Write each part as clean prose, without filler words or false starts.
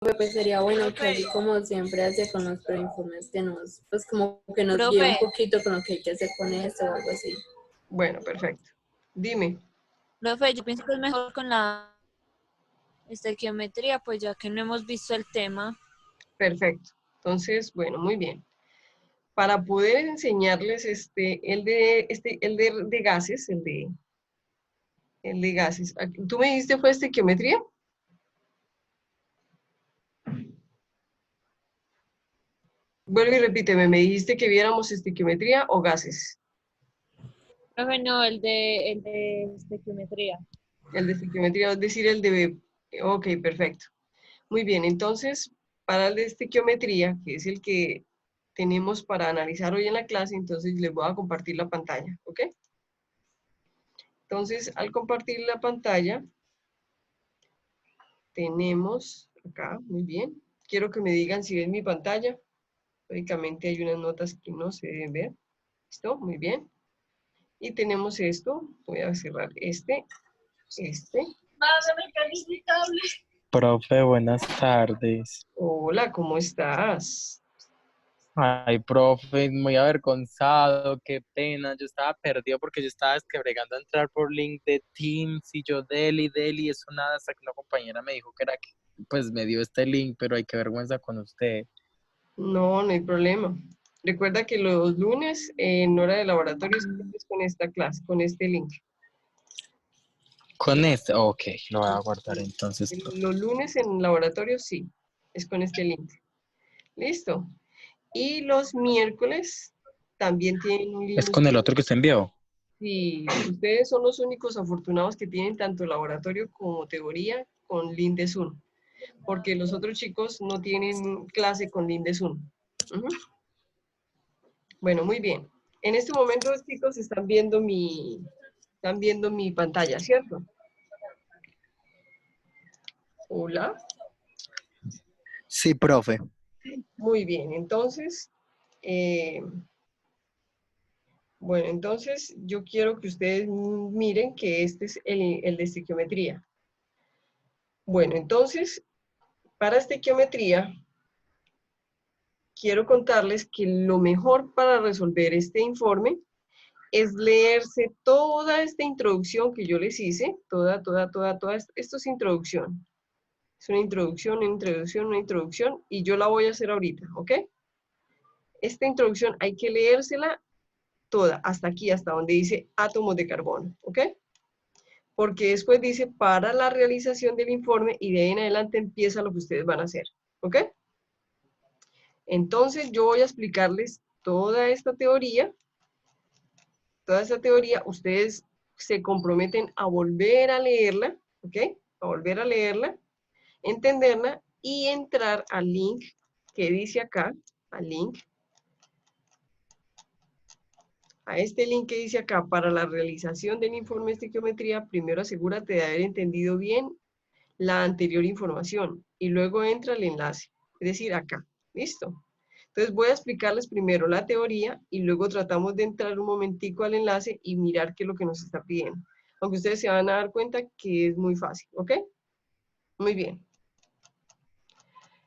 pues sería bueno que así Profe, como siempre hace con los preinformes que nos, pues como que nos guíe un profe, poquito con lo que hay que hacer con esto o algo así. Bueno, perfecto. Dime. profe, yo pienso que es mejor con la estequiometría, pues ya que no hemos visto el tema. Perfecto. Entonces, bueno, muy bien. Para poder enseñarles el de gases, el de gases. ¿Tú me dijiste fue estequiometría? Vuelve y repíteme, ¿me dijiste que viéramos estequiometría o gases? Profe, no, el de estequiometría. El de estequiometría, es decir, el de... Ok, perfecto. Muy bien, entonces, para el de estequiometría, que es el que tenemos para analizar hoy en la clase, entonces les voy a compartir la pantalla, ¿ok? Entonces, al compartir la pantalla, tenemos acá, muy bien. Quiero que me digan si ven mi pantalla. Lógicamente hay unas notas que no se deben ver. ¿Listo? Muy bien. Y tenemos esto. Voy a cerrar este. Profe, buenas tardes. Hola, ¿cómo estás? Ay, profe, muy avergonzado, qué pena. Yo estaba perdido porque yo estaba descargando a entrar por link de Teams y yo Deli, eso nada, hasta que una compañera me dijo que era que, pues me dio este link, pero ay, qué vergüenza con usted. No, no hay problema. Recuerda que los lunes en hora de laboratorio es con esta clase, con este link. Con este, ok, lo voy a guardar entonces, profe. Los lunes en laboratorio sí, es con este link. Listo. Y los miércoles también tienen un Es link. con el otro que usted envió. Sí, ustedes son los únicos afortunados que tienen tanto laboratorio como teoría con link de Zoom, porque los otros chicos no tienen clase con link de Zoom. Ujú. Bueno, muy bien. En este momento, chicos, están viendo mi pantalla, ¿cierto? Hola. Sí, profe. Muy bien, entonces, eh, bueno, entonces yo quiero que ustedes miren que este es el de estequiometría. Bueno, entonces, para estequiometría, quiero contarles que lo mejor para resolver este informe es leerse toda esta introducción que yo les hice, toda, esto es introducción. Es una introducción, una introducción, una introducción, y yo la voy a hacer ahorita, ¿ok? Esta introducción hay que leérsela toda, hasta aquí, hasta donde dice átomos de carbono, ¿ok? Porque después dice para la realización del informe y de ahí en adelante empieza lo que ustedes van a hacer, ¿ok? Entonces yo voy a explicarles toda esta teoría, ustedes se comprometen a volver a leerla, ¿ok? A volver a leerla, entenderla y entrar al link que dice acá, al link, a este link que dice acá, para la realización del informe de estequiometría, primero asegúrate de haber entendido bien la anterior información y luego entra el enlace, es decir, acá, ¿listo? Entonces voy a explicarles primero la teoría y luego tratamos de entrar un momentico al enlace y mirar qué es lo que nos está pidiendo. Aunque ustedes se van a dar cuenta que es muy fácil, ¿ok? Muy bien.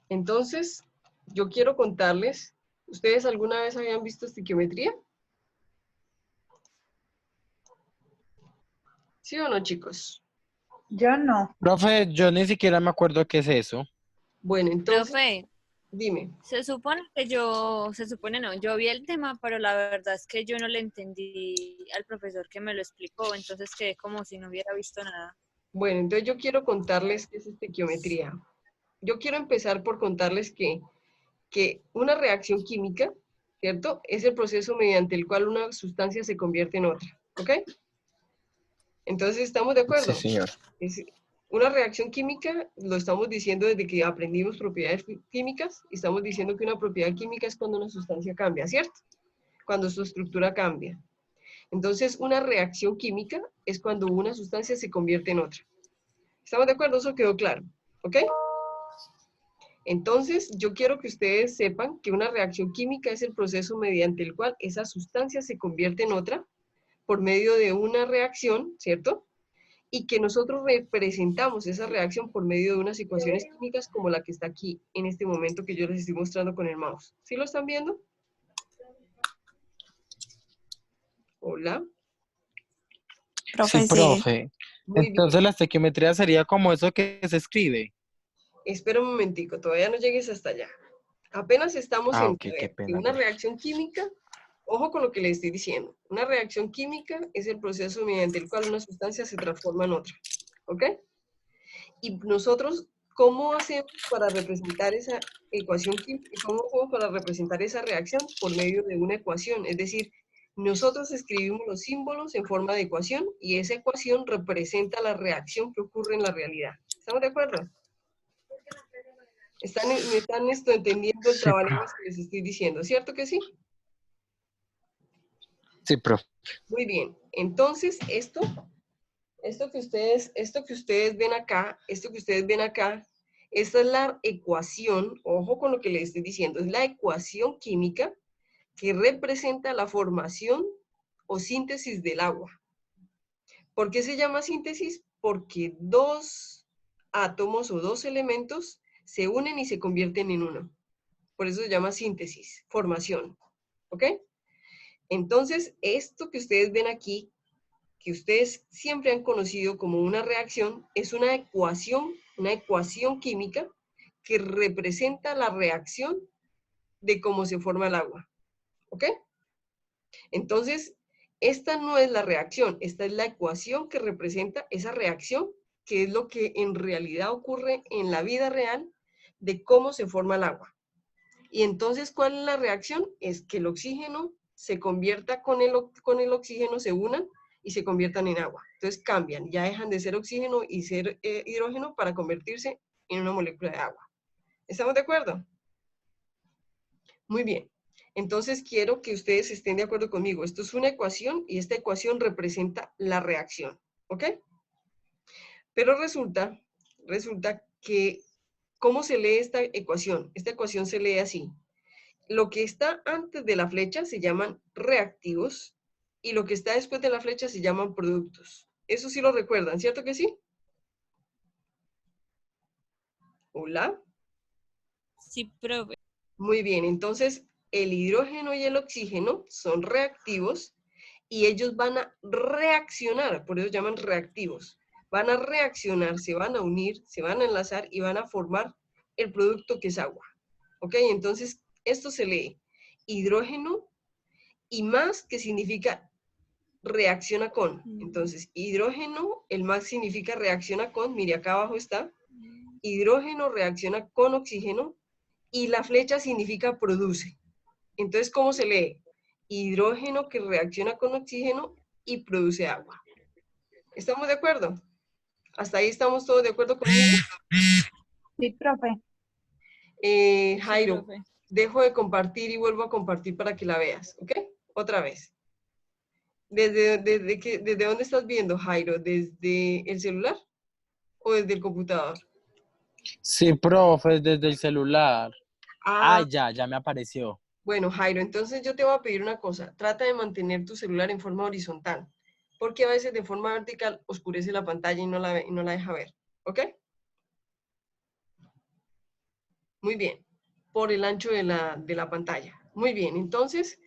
Entonces, yo quiero contarles, ¿ustedes alguna vez habían visto estequiometría? ¿Sí o no, chicos? Yo no. Profe, yo ni siquiera me acuerdo qué es eso. Bueno, entonces, Profe, dime. se supone que se supone no, yo vi el tema, pero la verdad es que yo no le entendí al profesor que me lo explicó, entonces quedé como si no hubiera visto nada. Bueno, entonces yo quiero contarles qué es estequiometría. Yo quiero empezar por contarles que una reacción química, ¿cierto? Es el proceso mediante el cual una sustancia se convierte en otra, ¿ok? Entonces, ¿estamos de Sí, acuerdo? señor. Es una reacción química, lo estamos diciendo desde que aprendimos propiedades químicas, y estamos diciendo que una propiedad química es cuando una sustancia cambia, ¿cierto? Cuando su estructura cambia. Entonces, una reacción química es cuando una sustancia se convierte en otra. ¿Estamos de acuerdo? Eso quedó claro, ¿ok? Entonces, yo quiero que ustedes sepan que una reacción química es el proceso mediante el cual esa sustancia se convierte en otra por medio de una reacción, ¿cierto? y que nosotros representamos esa reacción por medio de unas ecuaciones químicas como la que está aquí en este momento que yo les estoy mostrando con el mouse. ¿Sí lo están viendo? Hola. Profe, Sí, sí. profe. Muy bien. Entonces la estequiometría sería como eso que se escribe. Espera un momentico, todavía no llegues hasta allá. Apenas estamos Ah, en ok, qué saber que pena. una reacción química, ojo con lo que le estoy diciendo, una reacción química es el proceso mediante el cual una sustancia se transforma en otra, ¿ok? Y nosotros, ¿cómo hacemos para representar esa ecuación química? ¿Cómo hacemos para representar esa reacción? Por medio de una ecuación, es decir, nosotros escribimos los símbolos en forma de ecuación y esa ecuación representa la reacción que ocurre en la realidad. ¿Estamos de acuerdo? ¿Me están entendiendo el Sí, trabalenguas que les estoy diciendo? ¿Cierto que sí? sí, profe. Muy bien. Entonces, esto que ustedes ven acá, esta es la ecuación, ojo con lo que les estoy diciendo, es la ecuación química que representa la formación o síntesis del agua. ¿Por qué se llama síntesis? Porque dos átomos o dos elementos se unen y se convierten en uno. Por eso se llama síntesis, formación. ¿Ok? Entonces, esto que ustedes ven aquí, que ustedes siempre han conocido como una reacción, es una ecuación química que representa la reacción de cómo se forma el agua. ¿Ok? Entonces, esta no es la reacción, esta es la ecuación que representa esa reacción, que es lo que en realidad ocurre en la vida real de cómo se forma el agua. Y entonces, ¿cuál es la reacción? Es que el oxígeno se convierta con el oxígeno, se unan y se conviertan en agua. Entonces cambian, ya dejan de ser oxígeno y ser hidrógeno para convertirse en una molécula de agua. ¿Estamos de acuerdo? Muy bien. Entonces quiero que ustedes estén de acuerdo conmigo. Esto es una ecuación y esta ecuación representa la reacción. ¿Ok? Pero resulta que, ¿cómo se lee esta ecuación? Esta ecuación se lee así. Lo que está antes de la flecha se llaman reactivos y lo que está después de la flecha se llaman productos. Eso sí lo recuerdan, ¿cierto que sí? Hola. Sí, profe. Muy bien, entonces el hidrógeno y el oxígeno son reactivos y ellos van a reaccionar, por eso llaman reactivos. Van a reaccionar, se van a unir, se van a enlazar y van a formar el producto que es agua. ¿Ok? Entonces, esto se lee hidrógeno y más, que significa reacciona con. Entonces, hidrógeno, el más significa reacciona con, mire acá abajo está, hidrógeno reacciona con oxígeno y la flecha significa produce. Entonces, ¿cómo se lee? Hidrógeno que reacciona con oxígeno y produce agua. ¿Estamos de acuerdo? ¿Hasta ahí estamos todos de acuerdo conmigo? Sí, profe. Jairo, Sí, profe. dejo de compartir y vuelvo a compartir para que la veas, ¿ok? Otra vez. ¿Desde dónde estás viendo, Jairo? ¿Desde el celular o desde el computador? Sí, profe, desde el celular. Ah, Ya me apareció. bueno, Jairo, entonces yo te voy a pedir una cosa. Trata de mantener tu celular en forma horizontal, porque a veces de forma vertical oscurece la pantalla y no la deja ver, ¿ok? Muy bien, por el ancho de la pantalla. Muy bien, entonces,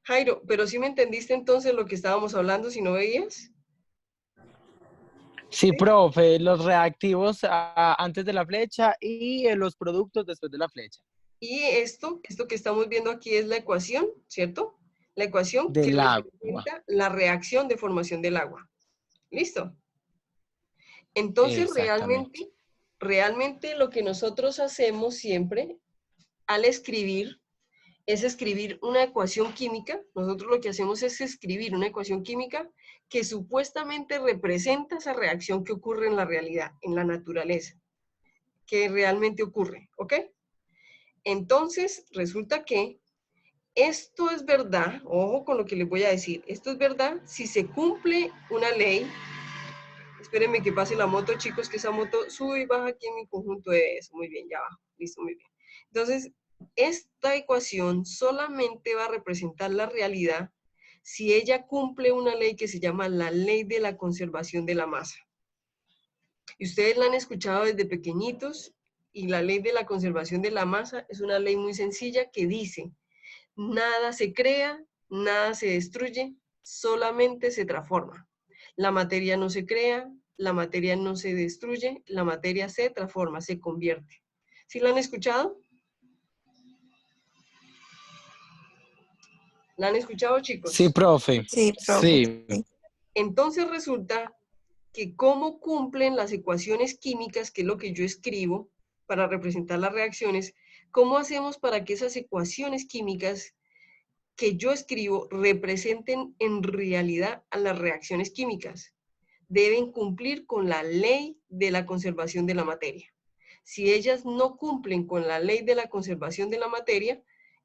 Jairo, ¿pero sí me entendiste entonces lo que estábamos hablando si no veías? Sí, ¿Sí? profe, los reactivos antes de la flecha y los productos después de la flecha. Y esto que estamos viendo aquí es la ecuación, ¿cierto? La ecuación que Del agua. representa la reacción de formación del agua. ¿Listo? Entonces, Exactamente. realmente lo que nosotros hacemos siempre al escribir es escribir una ecuación química. Nosotros lo que hacemos es escribir una ecuación química que supuestamente representa esa reacción que ocurre en la realidad, en la naturaleza, que realmente ocurre, ¿ok? Entonces, resulta que esto es verdad, ojo con lo que les voy a decir, esto es verdad si se cumple una ley. Espérenme que pase la moto, chicos, que esa moto sube y baja aquí en mi conjunto de eso. Muy bien, ya bajo. Listo, muy bien. Entonces, esta ecuación solamente va a representar la realidad si ella cumple una ley que se llama la ley de la conservación de la masa. Y ustedes la han escuchado desde pequeñitos, y la ley de la conservación de la masa es una ley muy sencilla que dice: nada se crea, nada se destruye, solamente se transforma. La materia no se crea, la materia no se destruye, la materia se transforma, se convierte. ¿Sí la han escuchado? ¿La han escuchado, chicos? Sí, profe. Sí, profe. Sí. Sí. Entonces resulta que cómo cumplen las ecuaciones químicas, que es lo que yo escribo para representar las reacciones, cómo hacemos para que esas ecuaciones químicas que yo escribo representen en realidad a las reacciones químicas. Deben cumplir con la ley de la conservación de la materia. Si ellas no cumplen con la ley de la conservación de la materia,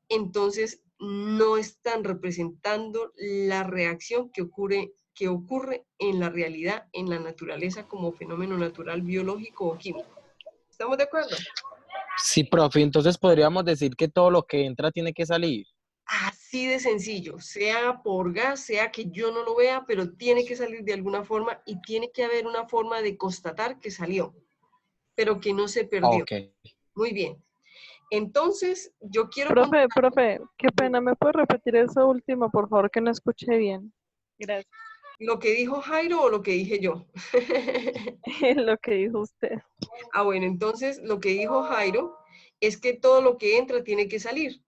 entonces no están representando la reacción que ocurre en la realidad, en la naturaleza, como fenómeno natural, biológico o químico. ¿Estamos de acuerdo? Sí, profe. Entonces podríamos decir que todo lo que entra tiene que salir. Así de sencillo, sea por gas, sea que yo no lo vea, pero tiene que salir de alguna forma y tiene que haber una forma de constatar que salió, pero que no se perdió. Ok. Muy bien. Entonces, yo quiero Profe, qué pena, ¿me puede repetir eso último, por favor, que no escuché bien? Gracias. lo que dijo Jairo o lo que dije yo. Lo que dijo usted. Ah, bueno, entonces lo que dijo Jairo es que todo lo que entra tiene que salir.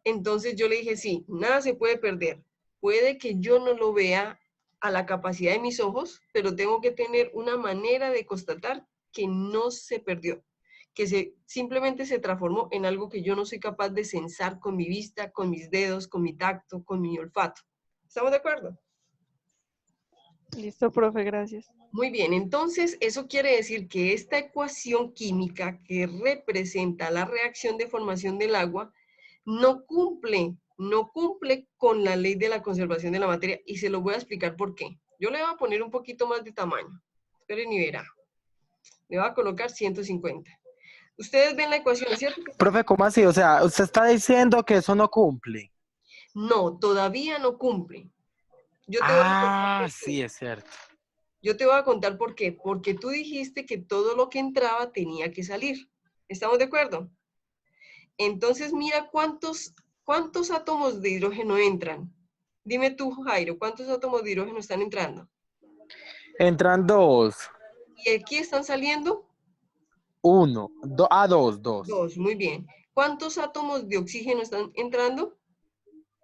Entonces yo le dije, sí, nada se puede perder. Puede que yo no lo vea a la capacidad de mis ojos, pero tengo que tener una manera de constatar que no se perdió, que simplemente se transformó en algo que yo no soy capaz de sensar con mi vista, con mis dedos, con mi tacto, con mi olfato. ¿Estamos de acuerdo? Listo, profe, gracias. Muy bien, entonces eso quiere decir que esta ecuación química que representa la reacción de formación del agua no cumple con la ley de la conservación de la materia, y se lo voy a explicar por qué. Yo le voy a poner un poquito más de tamaño. Esperen y verá. Le voy a colocar 150. Ustedes ven la ecuación, ¿cierto? Profe, ¿cómo así? O sea, usted está diciendo que eso no cumple. No, todavía no cumple. Yo te voy a contar por qué. Sí, es cierto. Yo te voy a contar por qué. Porque tú dijiste que todo lo que entraba tenía que salir. ¿Estamos de acuerdo? Entonces mira cuántos átomos de hidrógeno entran. Dime tú, Jairo, ¿cuántos átomos de hidrógeno están entrando? Entran 2. ¿Y aquí están saliendo? 1. 2. 2, muy bien. ¿Cuántos átomos de oxígeno están entrando?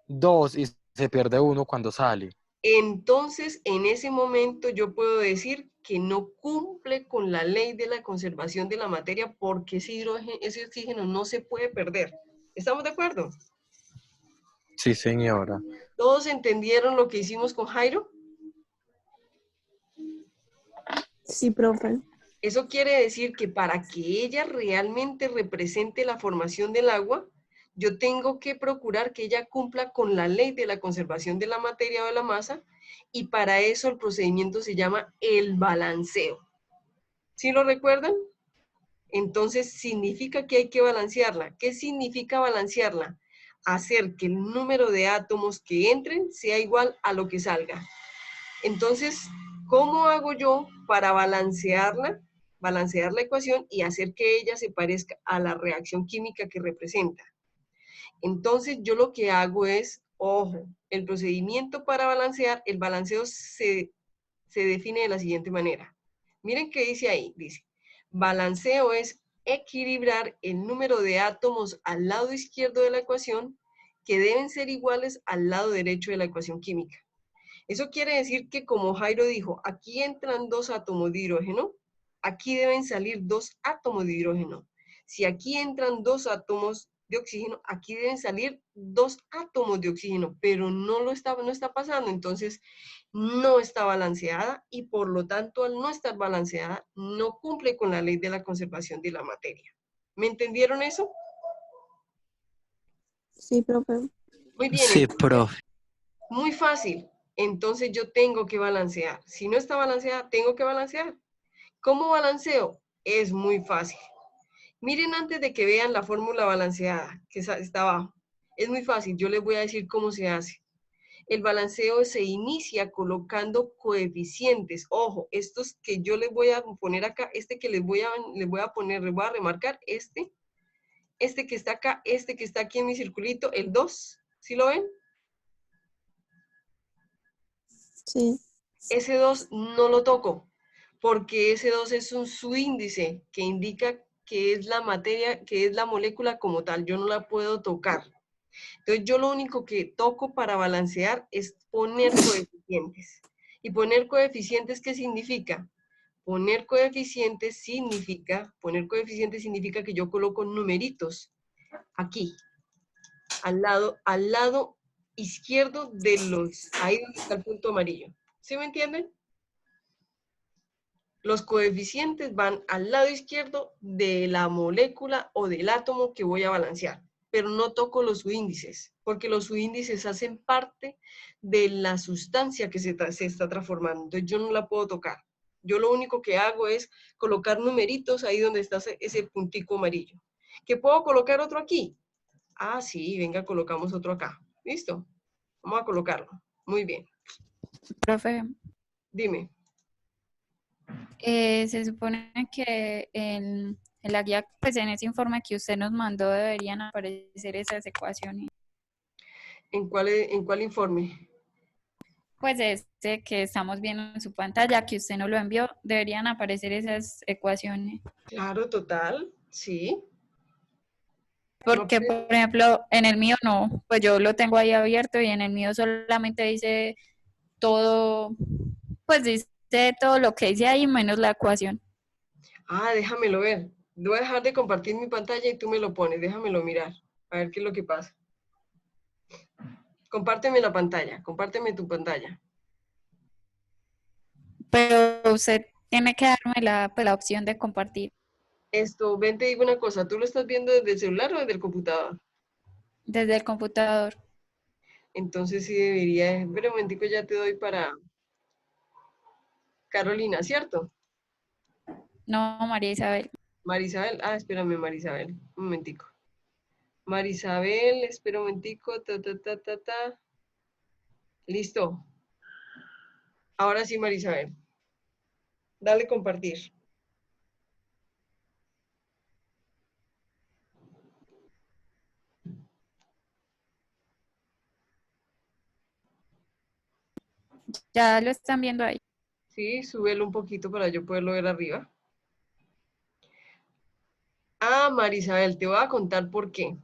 2 y se pierde 1 cuando sale. Entonces, en ese momento yo puedo decir que no cumple con la ley de la conservación de la materia, porque ese oxígeno no se puede perder. ¿Estamos de acuerdo? Sí, señora. ¿Todos entendieron lo que hicimos con Jairo? Sí, profe. Eso quiere decir que para que ella realmente represente la formación del agua, yo tengo que procurar que ella cumpla con la ley de la conservación de la materia o de la masa, y para eso el procedimiento se llama el balanceo. ¿Sí lo recuerdan? Entonces significa que hay que balancearla. ¿Qué significa balancearla? Hacer que el número de átomos que entren sea igual a lo que salga. Entonces, ¿cómo hago yo para balancear la ecuación y hacer que ella se parezca a la reacción química que representa? Entonces, yo lo que hago es, ojo, el procedimiento para balancear, el balanceo se define de la siguiente manera. Miren qué dice ahí, dice, balanceo es equilibrar el número de átomos al lado izquierdo de la ecuación que deben ser iguales al lado derecho de la ecuación química. Eso quiere decir que, como Jairo dijo, aquí entran 2 átomos de hidrógeno, aquí deben salir 2 átomos de hidrógeno. Si aquí entran 2 átomos de oxígeno, aquí deben salir 2 átomos de oxígeno, pero no está pasando. Entonces, no está balanceada, y por lo tanto, al no estar balanceada, no cumple con la ley de la conservación de la materia. ¿Me entendieron eso? Sí, profe. Muy bien. Sí, Entonces, profe. muy fácil. Entonces yo tengo que balancear. Si no está balanceada, tengo que balancear. ¿Cómo balanceo? Es muy fácil. Miren, antes de que vean la fórmula balanceada, que está abajo. Es muy fácil. Yo les voy a decir cómo se hace. El balanceo se inicia colocando coeficientes. Ojo, estos que yo les voy a poner acá, este que les voy a remarcar, este que está acá, este que está aquí en mi circulito, el 2, ¿sí lo ven? Sí. Ese 2 no lo toco, porque ese 2 es un subíndice que indica que es la materia, que es la molécula como tal, yo no la puedo tocar. Entonces yo lo único que toco para balancear es poner coeficientes. ¿Y poner coeficientes qué significa? Poner coeficientes significa que yo coloco numeritos aquí, al lado izquierdo de ahí donde está el punto amarillo. ¿Sí me entienden? Los coeficientes van al lado izquierdo de la molécula o del átomo que voy a balancear, pero no toco los subíndices, porque los subíndices hacen parte de la sustancia que se está transformando, entonces yo no la puedo tocar. Yo lo único que hago es colocar numeritos ahí donde está ese puntico amarillo. ¿Que puedo colocar otro aquí? Ah, sí, venga, colocamos otro acá. ¿Listo? Vamos a colocarlo. Muy bien. Profe, Dime. se supone que en la guía, pues en ese informe que usted nos mandó deberían aparecer esas ecuaciones. ¿En cuál informe? Pues este que estamos viendo en su pantalla, que usted nos lo envió, deberían aparecer esas ecuaciones. Claro, total, sí. Porque, por ejemplo, en el mío no, pues yo lo tengo ahí abierto y en el mío solamente dice todo, pues dice todo lo que dice ahí menos la ecuación. Ah, déjamelo ver. Voy a dejar de compartir mi pantalla y tú me lo pones. Déjamelo mirar. A ver qué es lo que pasa. Compárteme la pantalla. Compárteme tu pantalla. Pero usted tiene que darme la opción de compartir Ven, te digo una cosa. ¿Tú lo estás viendo desde el celular o desde el computador? desde el computador. Entonces sí debería. Espera un momentico, ya te doy para Carolina, ¿cierto? No, María Isabel. Marisabel. Ah, espérame, Marisabel. Un momentico. Marisabel, espera un momentico. Listo. Ahora sí, Marisabel. Dale compartir. Ya lo están viendo ahí. Sí, súbelo un poquito para yo poderlo ver arriba. Ah, Marisabel, te voy a contar por qué.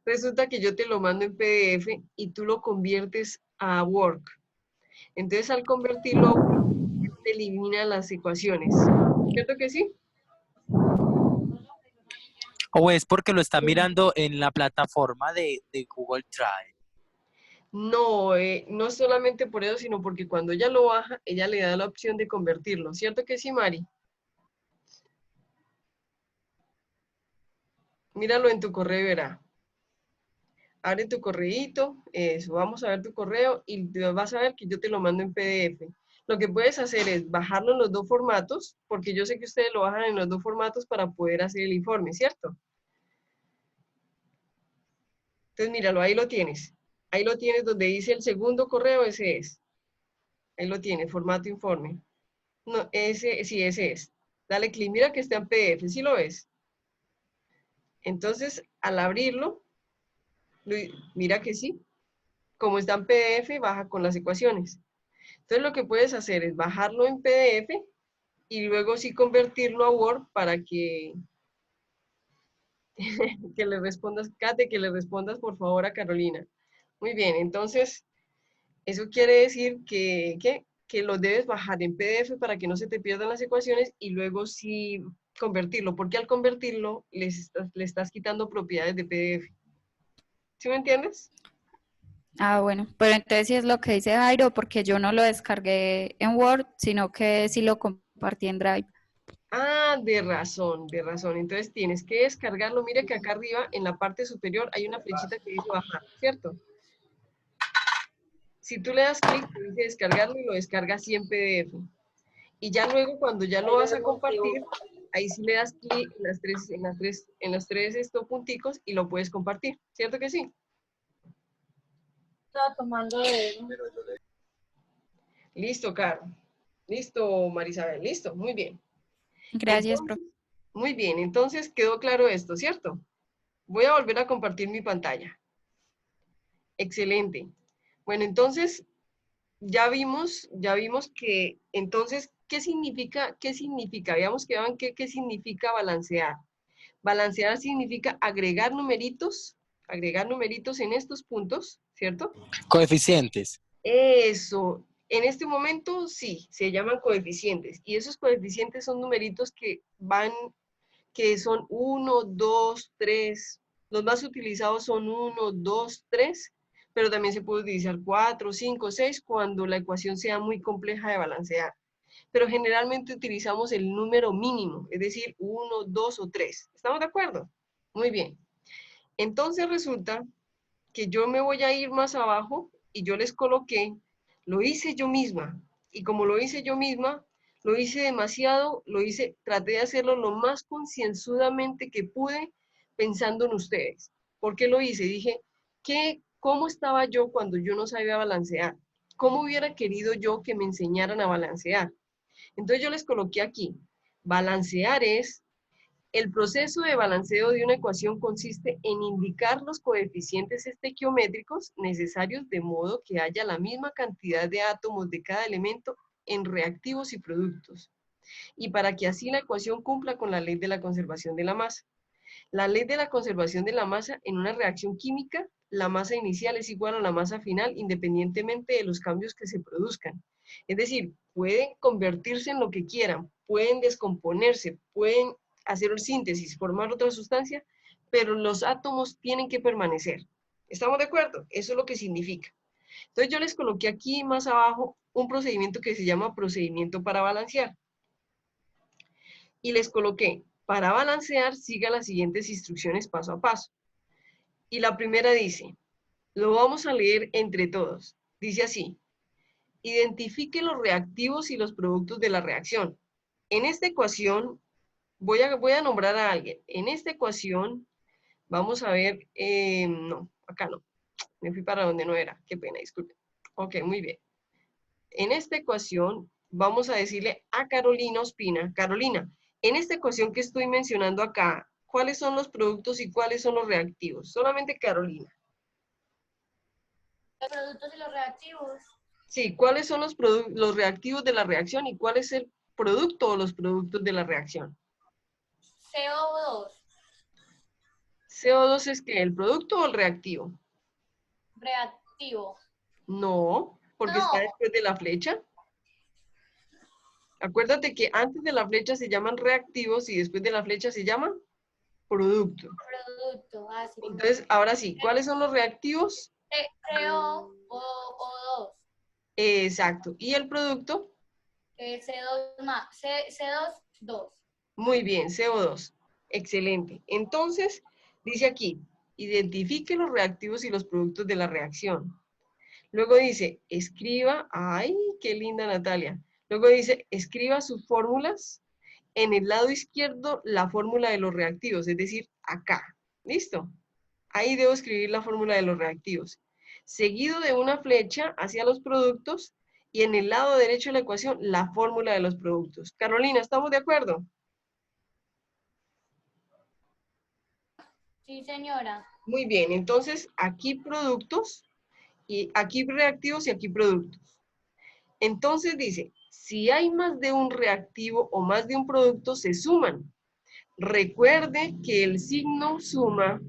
Resulta que yo te lo mando en PDF y tú lo conviertes a Word. Entonces, al convertirlo a Word, te elimina las ecuaciones. ¿Cierto que sí? O es porque lo está mirando en la plataforma de Google Drive. No, no solamente por eso, sino porque cuando ella lo baja, ella le da la opción de convertirlo. ¿Cierto que sí, Mari? Míralo en tu correo y verá. Abre tu correíto, eso, vamos a ver tu correo y vas a ver que yo te lo mando en PDF. Lo que puedes hacer es bajarlo en los dos formatos, porque yo sé que ustedes lo bajan en los dos formatos para poder hacer el informe, ¿cierto? Entonces, míralo, ahí lo tienes. Ahí lo tienes donde dice el segundo correo, ese es. Ahí lo tienes, formato informe. No, ese es. Dale clic, mira que está en PDF, ¿sí lo ves? Entonces, al abrirlo, mira que sí. Como está en PDF, baja con las ecuaciones. Entonces, lo que puedes hacer es bajarlo en PDF y luego sí convertirlo a Word para que, que le respondas, Kate, que le respondas por favor a Carolina. Muy bien, entonces, eso quiere decir que lo debes bajar en PDF para que no se te pierdan las ecuaciones y luego sí convertirlo, porque al convertirlo le estás quitando propiedades de PDF. ¿Sí me entiendes? Ah, bueno, pero entonces sí es lo que dice Jairo, porque yo no lo descargué en Word, sino que sí lo compartí en Drive. Ah, de razón, de razón. Entonces tienes que descargarlo. Mira que acá arriba, en la parte superior, hay una flechita que dice bajar, ¿cierto? Si tú le das clic, te dice descargarlo y lo descargas sí en PDF. Y ya luego, cuando ya lo vas a compartir, ahí sí le das clic en los tres punticos y lo puedes compartir, ¿cierto que sí? estaba tomando de... Listo, Caro. Listo, Marisabel. Listo, muy bien. Gracias, Entonces, profe. muy bien, entonces quedó claro esto, ¿cierto? Voy a volver a compartir mi pantalla. Excelente. Bueno, entonces ya vimos que, entonces, ¿qué significa? ¿Qué significa? Habíamos quedado en qué significa balancear. Balancear significa agregar numeritos en estos puntos, ¿cierto? Coeficientes. Eso, en este momento sí, se llaman coeficientes. Y esos coeficientes son numeritos que son 1, 2, 3. Los más utilizados son 1, 2, 3, pero también se puede utilizar 4, 5, 6 cuando la ecuación sea muy compleja de balancear. Pero generalmente utilizamos el número mínimo, es decir, 1, 2 o 3. ¿Estamos de acuerdo? Muy bien. Entonces resulta que yo me voy a ir más abajo y yo les coloqué, lo hice yo misma. Y como lo hice yo misma, lo hice demasiado, traté de hacerlo lo más concienzudamente que pude pensando en ustedes. ¿Por qué lo hice? Dije, ¿cómo estaba yo cuando yo no sabía balancear? ¿Cómo hubiera querido yo que me enseñaran a balancear? Entonces yo les coloqué aquí, balancear es el proceso de balanceo de una ecuación consiste en indicar los coeficientes estequiométricos necesarios de modo que haya la misma cantidad de átomos de cada elemento en reactivos y productos, y para que así la ecuación cumpla con la ley de la conservación de la masa. La ley de la conservación de la masa en una reacción química, la masa inicial es igual a la masa final independientemente de los cambios que se produzcan. Es decir, pueden convertirse en lo que quieran, pueden descomponerse, pueden hacer síntesis, formar otra sustancia, pero los átomos tienen que permanecer. ¿Estamos de acuerdo? Eso es lo que significa. Entonces yo les coloqué aquí más abajo un procedimiento que se llama procedimiento para balancear. Y les coloqué, para balancear, siga las siguientes instrucciones paso a paso. Y la primera dice, lo vamos a leer entre todos. Dice así, identifique los reactivos y los productos de la reacción. En esta ecuación, voy a nombrar a alguien. En esta ecuación, vamos a ver, no, acá no. Me fui para donde no era. Qué pena, disculpen. Ok, muy bien. En esta ecuación, vamos a decirle a Carolina Ospina, Carolina, en esta ecuación que estoy mencionando acá, ¿cuáles son los productos y cuáles son los reactivos? Solamente Carolina. Los productos y los reactivos. Sí, ¿cuáles son los reactivos de la reacción y cuál es el producto o los productos de la reacción? CO2. CO2 es ¿qué? ¿El producto o el reactivo? Reactivo. No, porque está No. después de la flecha. Acuérdate que antes de la flecha se llaman reactivos y después de la flecha se llaman producto. Producto. Así. Entonces, ahora sí, ¿cuáles son los reactivos? CO2. Exacto. ¿Y el producto? C2 más. C2, 2. Muy bien, CO2. Excelente. Entonces, dice aquí, identifique los reactivos y los productos de la reacción. Luego dice, escriba, ay, qué linda Natalia. Luego dice, escriba sus fórmulas. En el lado izquierdo, la fórmula de los reactivos, es decir, acá. ¿Listo? Ahí debo escribir la fórmula de los reactivos. Seguido de una flecha hacia los productos y en el lado derecho de la ecuación, la fórmula de los productos. Carolina, ¿estamos de acuerdo? Sí, señora. Muy bien, entonces aquí productos, y aquí reactivos y aquí productos. Entonces dice, si hay más de un reactivo o más de un producto, se suman. Recuerde que el signo suma,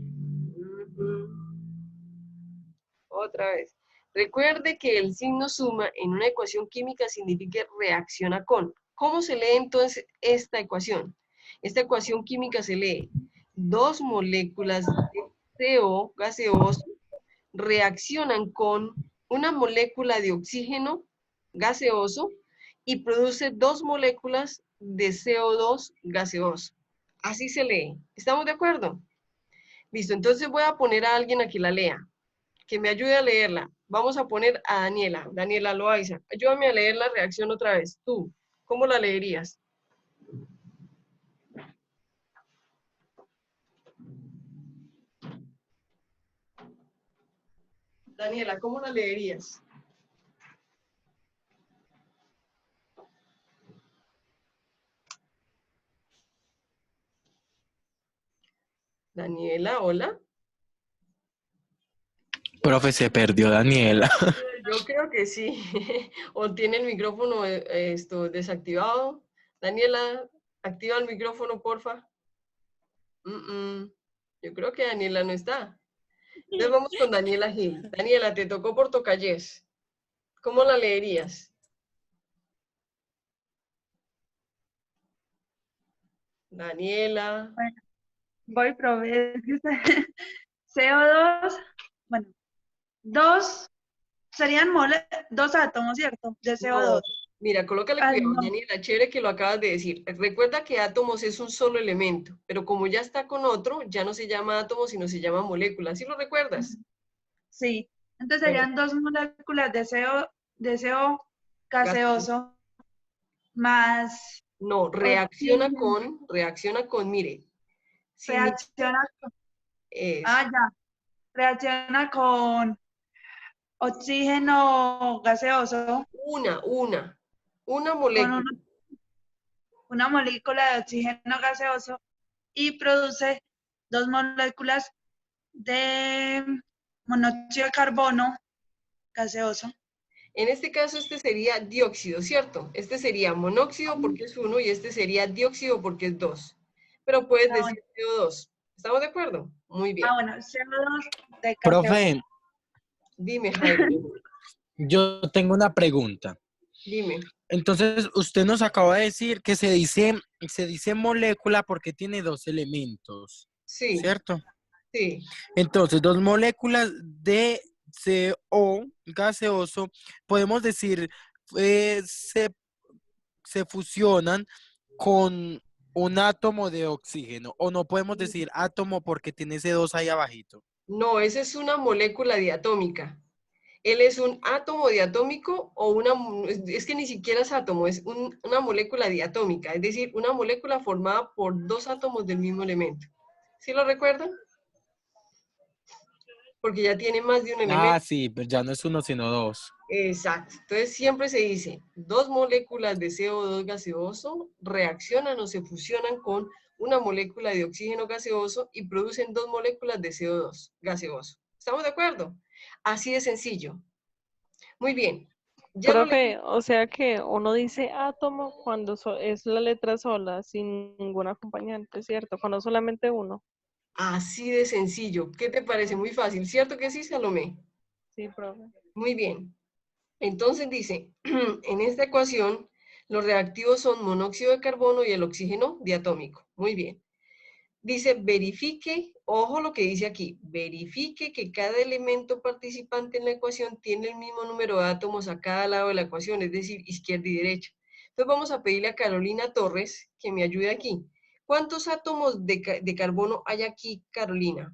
otra vez, recuerde que el signo suma en una ecuación química significa reacciona con. ¿Cómo se lee entonces esta ecuación? Esta ecuación química se lee dos moléculas de CO gaseoso reaccionan con una molécula de oxígeno gaseoso y produce dos moléculas de CO2 gaseoso. Así se lee. ¿Estamos de acuerdo? Listo, entonces voy a poner a alguien a que la lea, que me ayude a leerla. Vamos a poner a Daniela, Daniela Loaiza. Ayúdame a leer la reacción otra vez. Tú, ¿cómo la leerías? Daniela, ¿cómo la leerías? Daniela, hola. Profe, se perdió Daniela. Yo creo que sí. O tiene el micrófono desactivado. Daniela, activa el micrófono, porfa. Yo creo que Daniela no está. Entonces vamos con Daniela Gil. Daniela, te tocó Portocallés. ¿Cómo la leerías? Daniela. Bueno, voy, profe. Es que CO2, bueno, serían dos átomos, ¿cierto? De No, CO2. mira, colócale Ay, cuidado, no. Daniela, chévere que lo acabas de decir. Recuerda que átomos es un solo elemento, pero como ya está con otro, ya no se llama átomo, sino se llama molécula. ¿Sí lo recuerdas? Sí. Entonces serían dos moléculas de CO gaseoso más No, oxígeno. reacciona con, mire, Reacciona con, es ya. Reacciona con oxígeno gaseoso, una con molécula. una molécula de oxígeno gaseoso y produce dos moléculas de monóxido de carbono gaseoso. En este caso, este sería dióxido, ¿cierto? Este sería monóxido porque es 1 y este sería dióxido porque es 2. Pero puedes decir CO2. ¿Estamos de acuerdo? Muy bien. Bueno, CO2 de Profe, Dime, Jairo. yo tengo una pregunta. Dime. Entonces, usted nos acaba de decir que se dice molécula porque tiene dos elementos, Sí, ¿cierto? sí. Entonces, dos moléculas de CO gaseoso, podemos decir, se fusionan con un átomo de oxígeno, o no podemos decir átomo porque tiene ese dos ahí abajito. No, esa es una molécula diatómica. Él es un átomo diatómico o es que ni siquiera es átomo, es una molécula diatómica, es decir, una molécula formada por dos átomos del mismo elemento. ¿Sí lo recuerdan? Porque ya tiene más de un elemento. Ah, sí, pero ya no es uno, sino dos. Exacto. Entonces siempre se dice, dos moléculas de CO2 gaseoso reaccionan o se fusionan con una molécula de oxígeno gaseoso y producen dos moléculas de CO2 gaseoso. ¿Estamos de acuerdo? Así de sencillo. Muy bien. Ya lo leí. Profe, o sea que uno dice átomo cuando es la letra sola, sin ningún acompañante, ¿cierto? Cuando solamente uno. Así de sencillo. ¿Qué te parece? Muy fácil. ¿Cierto que sí, Salomé? Sí, profe. Muy bien. Entonces dice, en esta ecuación, los reactivos son monóxido de carbono y el oxígeno diatómico. Muy bien. Dice, verifique, ojo lo que dice aquí, verifique que cada elemento participante en la ecuación tiene el mismo número de átomos a cada lado de la ecuación, es decir, izquierda y derecha. Entonces vamos a pedirle a Carolina Torres que me ayude aquí. ¿Cuántos átomos de carbono hay aquí, Carolina?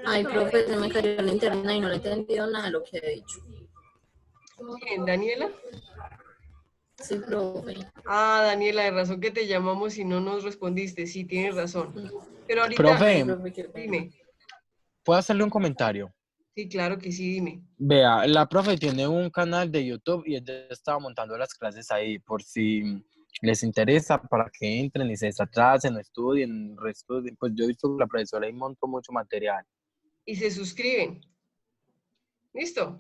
Ay, profe, se me cayó la internet y no le he entendido nada de lo que he dicho. ¿Quién, Daniela? Sí, profe. Ah, Daniela, de razón que te llamamos y no nos respondiste. Sí, tienes razón. Pero ahorita, Profe, Profe, qué pena. dime. ¿puedo hacerle un comentario? Sí, claro que sí, dime. Vea, la profe tiene un canal de YouTube y ella estaba montando las clases ahí por si les interesa para que entren y se desatrasen, estudien, reestudien. Pues yo he visto que la profesora ahí montó mucho material. Y se suscriben. ¿Listo?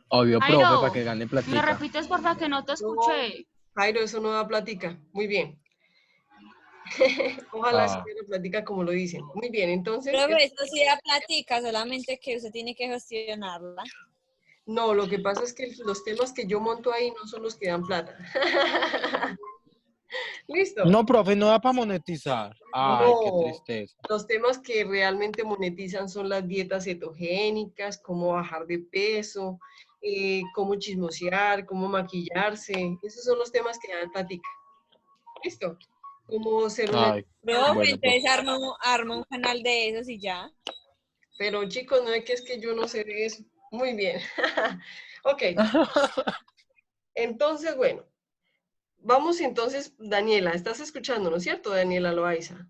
Obvio, profe, Jairo, para que gane ¿me platica. repites porfa que no te escuché? Jairo, eso no da plática. Muy bien. Ojalá sí Ah, me plática como lo dicen. Muy bien, entonces, Pero esto sí da plática, solamente que usted tiene que gestionarla. no, lo que pasa es que los temas que yo monto ahí no son los que dan plata. ¿Listo? no, profe, no da para monetizar. Ay, qué No, tristeza. los temas que realmente monetizan son las dietas cetogénicas, cómo bajar de peso, cómo chismosear, cómo maquillarse. Esos son los temas que dan plática. ¿Listo? Cómo ser una... Ay, Profe, bueno, profe. entonces arma un canal de esos y ya. Pero chicos, no es que yo no sé de eso. Muy bien. Ok. Entonces, bueno. Vamos entonces, Daniela, ¿estás escuchándonos, cierto, Daniela Loaiza?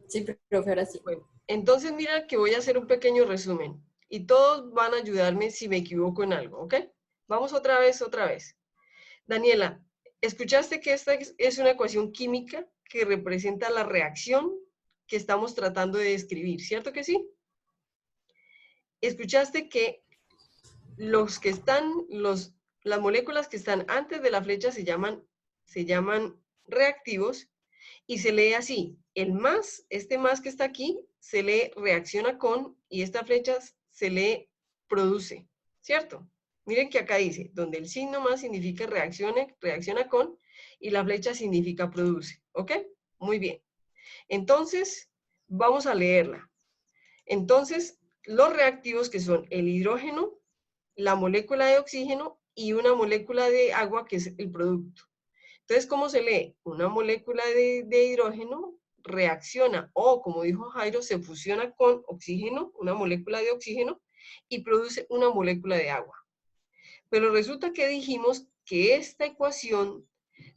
Sí, profe, ahora sí. Bueno, entonces mira que voy a hacer un pequeño resumen y todos van a ayudarme si me equivoco en algo, ¿ok? Vamos otra vez, otra vez. Daniela, ¿escuchaste que esta es una ecuación química que representa la reacción que estamos tratando de describir? ¿Cierto que sí? ¿Escuchaste que las moléculas que están antes de la flecha se llaman reactivos y se lee así? El más, este más que está aquí, se lee reacciona con y esta flecha se lee produce, ¿cierto? Miren que acá dice, donde el signo más significa reacciona con y la flecha significa produce, ¿ok? Muy bien. Entonces, vamos a leerla. Entonces, los reactivos que son el hidrógeno, la molécula de oxígeno y una molécula de agua que es el producto. Entonces, ¿cómo se lee? Una molécula de hidrógeno reacciona o, como dijo Jairo, se fusiona con oxígeno, una molécula de oxígeno, y produce una molécula de agua. Pero resulta que dijimos que esta ecuación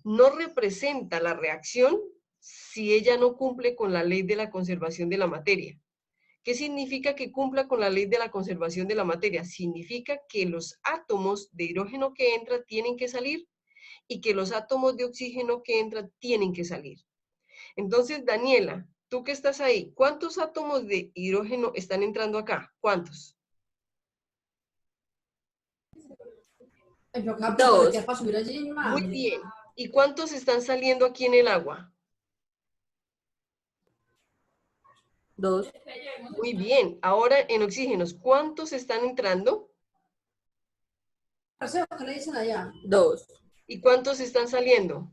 no representa la reacción si ella no cumple con la ley de la conservación de la materia. ¿Qué significa que cumpla con la ley de la conservación de la materia? Significa que los átomos de hidrógeno que entran tienen que salir y que los átomos de oxígeno que entran tienen que salir. Entonces, Daniela, tú que estás ahí, ¿cuántos átomos de hidrógeno están entrando acá? ¿Cuántos? 2. Muy bien. ¿Y cuántos están saliendo aquí en el agua? 2. Muy bien. Ahora en oxígenos, ¿cuántos están entrando? 2. ¿Y cuántos están saliendo?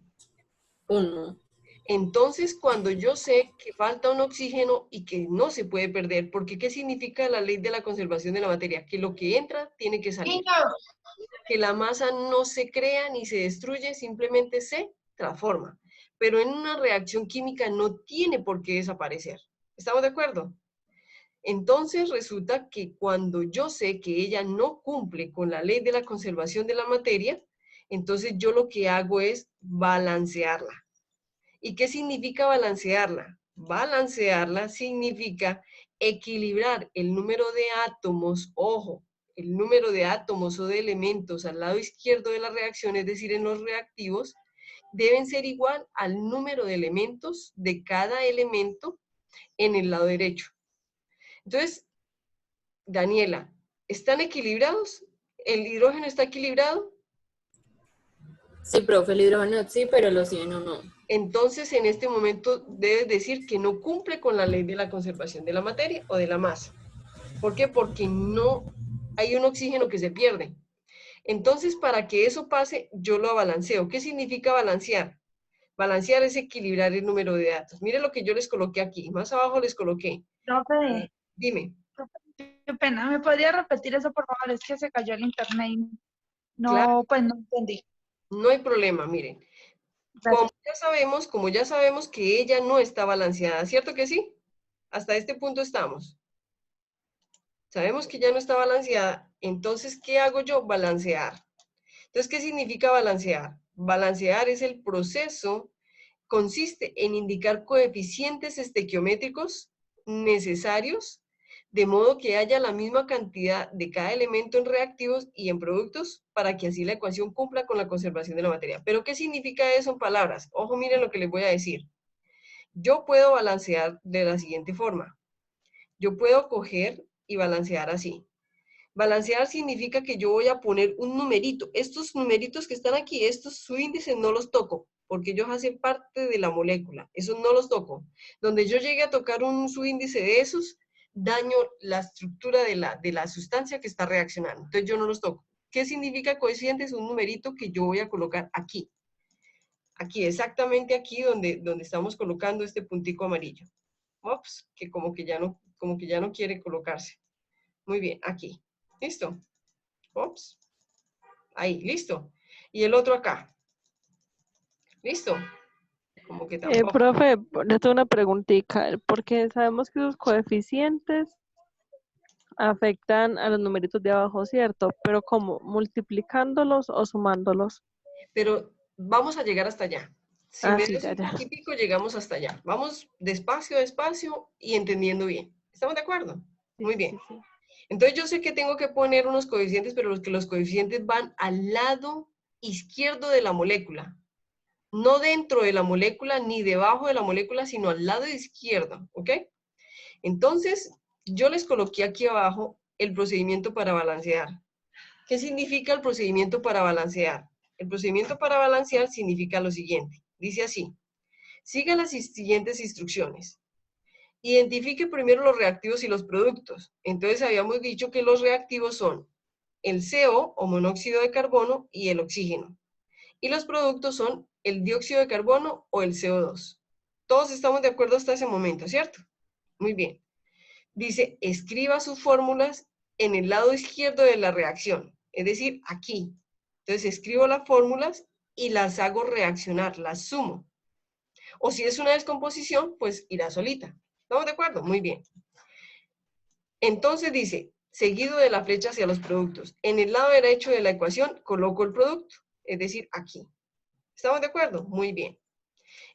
1. Entonces, cuando yo sé que falta un oxígeno y que no se puede perder, porque ¿qué significa la ley de la conservación de la materia? Que lo que entra tiene que salir. Que la masa no se crea ni se destruye, simplemente se transforma. Pero en una reacción química no tiene por qué desaparecer. ¿Estamos de acuerdo? Entonces resulta que cuando yo sé que ella no cumple con la ley de la conservación de la materia, entonces yo lo que hago es balancearla. ¿Y qué significa balancearla? Balancearla significa equilibrar el número de átomos, ojo, el número de átomos o de elementos al lado izquierdo de la reacción, es decir, en los reactivos, deben ser igual al número de elementos de cada elemento en el lado derecho. Entonces, Daniela, ¿están equilibrados? ¿El hidrógeno está equilibrado? Sí, profe, el hidrógeno sí, pero el oxígeno no. Entonces, en este momento debes decir que no cumple con la ley de la conservación de la materia o de la masa. ¿Por qué? Porque no hay un oxígeno que se pierde. Entonces, para que eso pase, yo lo balanceo. ¿Qué significa balancear? Balancear es equilibrar el número de datos. Mire lo que yo les coloqué aquí. Más abajo les coloqué. Profe, Dime. qué pena, ¿me podría repetir eso, por favor? Es que se cayó el internet y no, Claro. pues no entendí. No hay problema, miren. Gracias. Como ya sabemos que ella no está balanceada, ¿cierto que sí? Hasta este punto estamos. Sabemos que ya no está balanceada, entonces, ¿qué hago yo? Balancear. Entonces, ¿qué significa balancear? Balancear es el proceso, consiste en indicar coeficientes estequiométricos necesarios, de modo que haya la misma cantidad de cada elemento en reactivos y en productos, para que así la ecuación cumpla con la conservación de la materia. ¿Pero qué significa eso en palabras? Ojo, miren lo que les voy a decir. Yo puedo balancear de la siguiente forma. Yo puedo coger y balancear así. Balancear significa que yo voy a poner un numerito. Estos numeritos que están aquí, estos subíndices no los toco, porque ellos hacen parte de la molécula. Esos no los toco. Donde yo llegue a tocar un subíndice de esos, daño la estructura de la sustancia que está reaccionando. Entonces yo no los toco. ¿Qué significa coeficiente? Es un numerito que yo voy a colocar aquí. Aquí, exactamente aquí donde estamos colocando este puntico amarillo. Ups, que como que ya no quiere colocarse. Muy bien, aquí. ¿Listo? Ups. Ahí, listo. Y el otro acá. ¿Listo? Como que tampoco. Profe, le tengo una preguntita, porque sabemos que los coeficientes afectan a los numeritos de abajo, ¿cierto? Pero ¿cómo? ¿Multiplicándolos o sumándolos? Pero vamos a llegar hasta allá. Si Ah, me sí, das ya, un ya. poquitico, llegamos hasta allá. Vamos despacio, despacio y entendiendo bien. ¿Estamos de acuerdo? Sí, Muy sí, bien. sí. Entonces yo sé que tengo que poner unos coeficientes, pero los coeficientes van al lado izquierdo de la molécula. No dentro de la molécula ni debajo de la molécula, sino al lado izquierdo, ¿ok? Entonces, yo les coloqué aquí abajo el procedimiento para balancear. ¿Qué significa el procedimiento para balancear? El procedimiento para balancear significa lo siguiente. Dice así: siga las siguientes instrucciones. Identifique primero los reactivos y los productos. Entonces habíamos dicho que los reactivos son el CO o monóxido de carbono y el oxígeno. Y los productos son el dióxido de carbono o el CO2. Todos estamos de acuerdo hasta ese momento, ¿cierto? Muy bien. Dice, escriba sus fórmulas en el lado izquierdo de la reacción, es decir, aquí. Entonces escribo las fórmulas y las hago reaccionar, las sumo. O si es una descomposición, pues irá solita. ¿Estamos de acuerdo? Muy bien. Entonces dice, seguido de la flecha hacia los productos. En el lado derecho de la ecuación coloco el producto, es decir, aquí. ¿Estamos de acuerdo? Muy bien.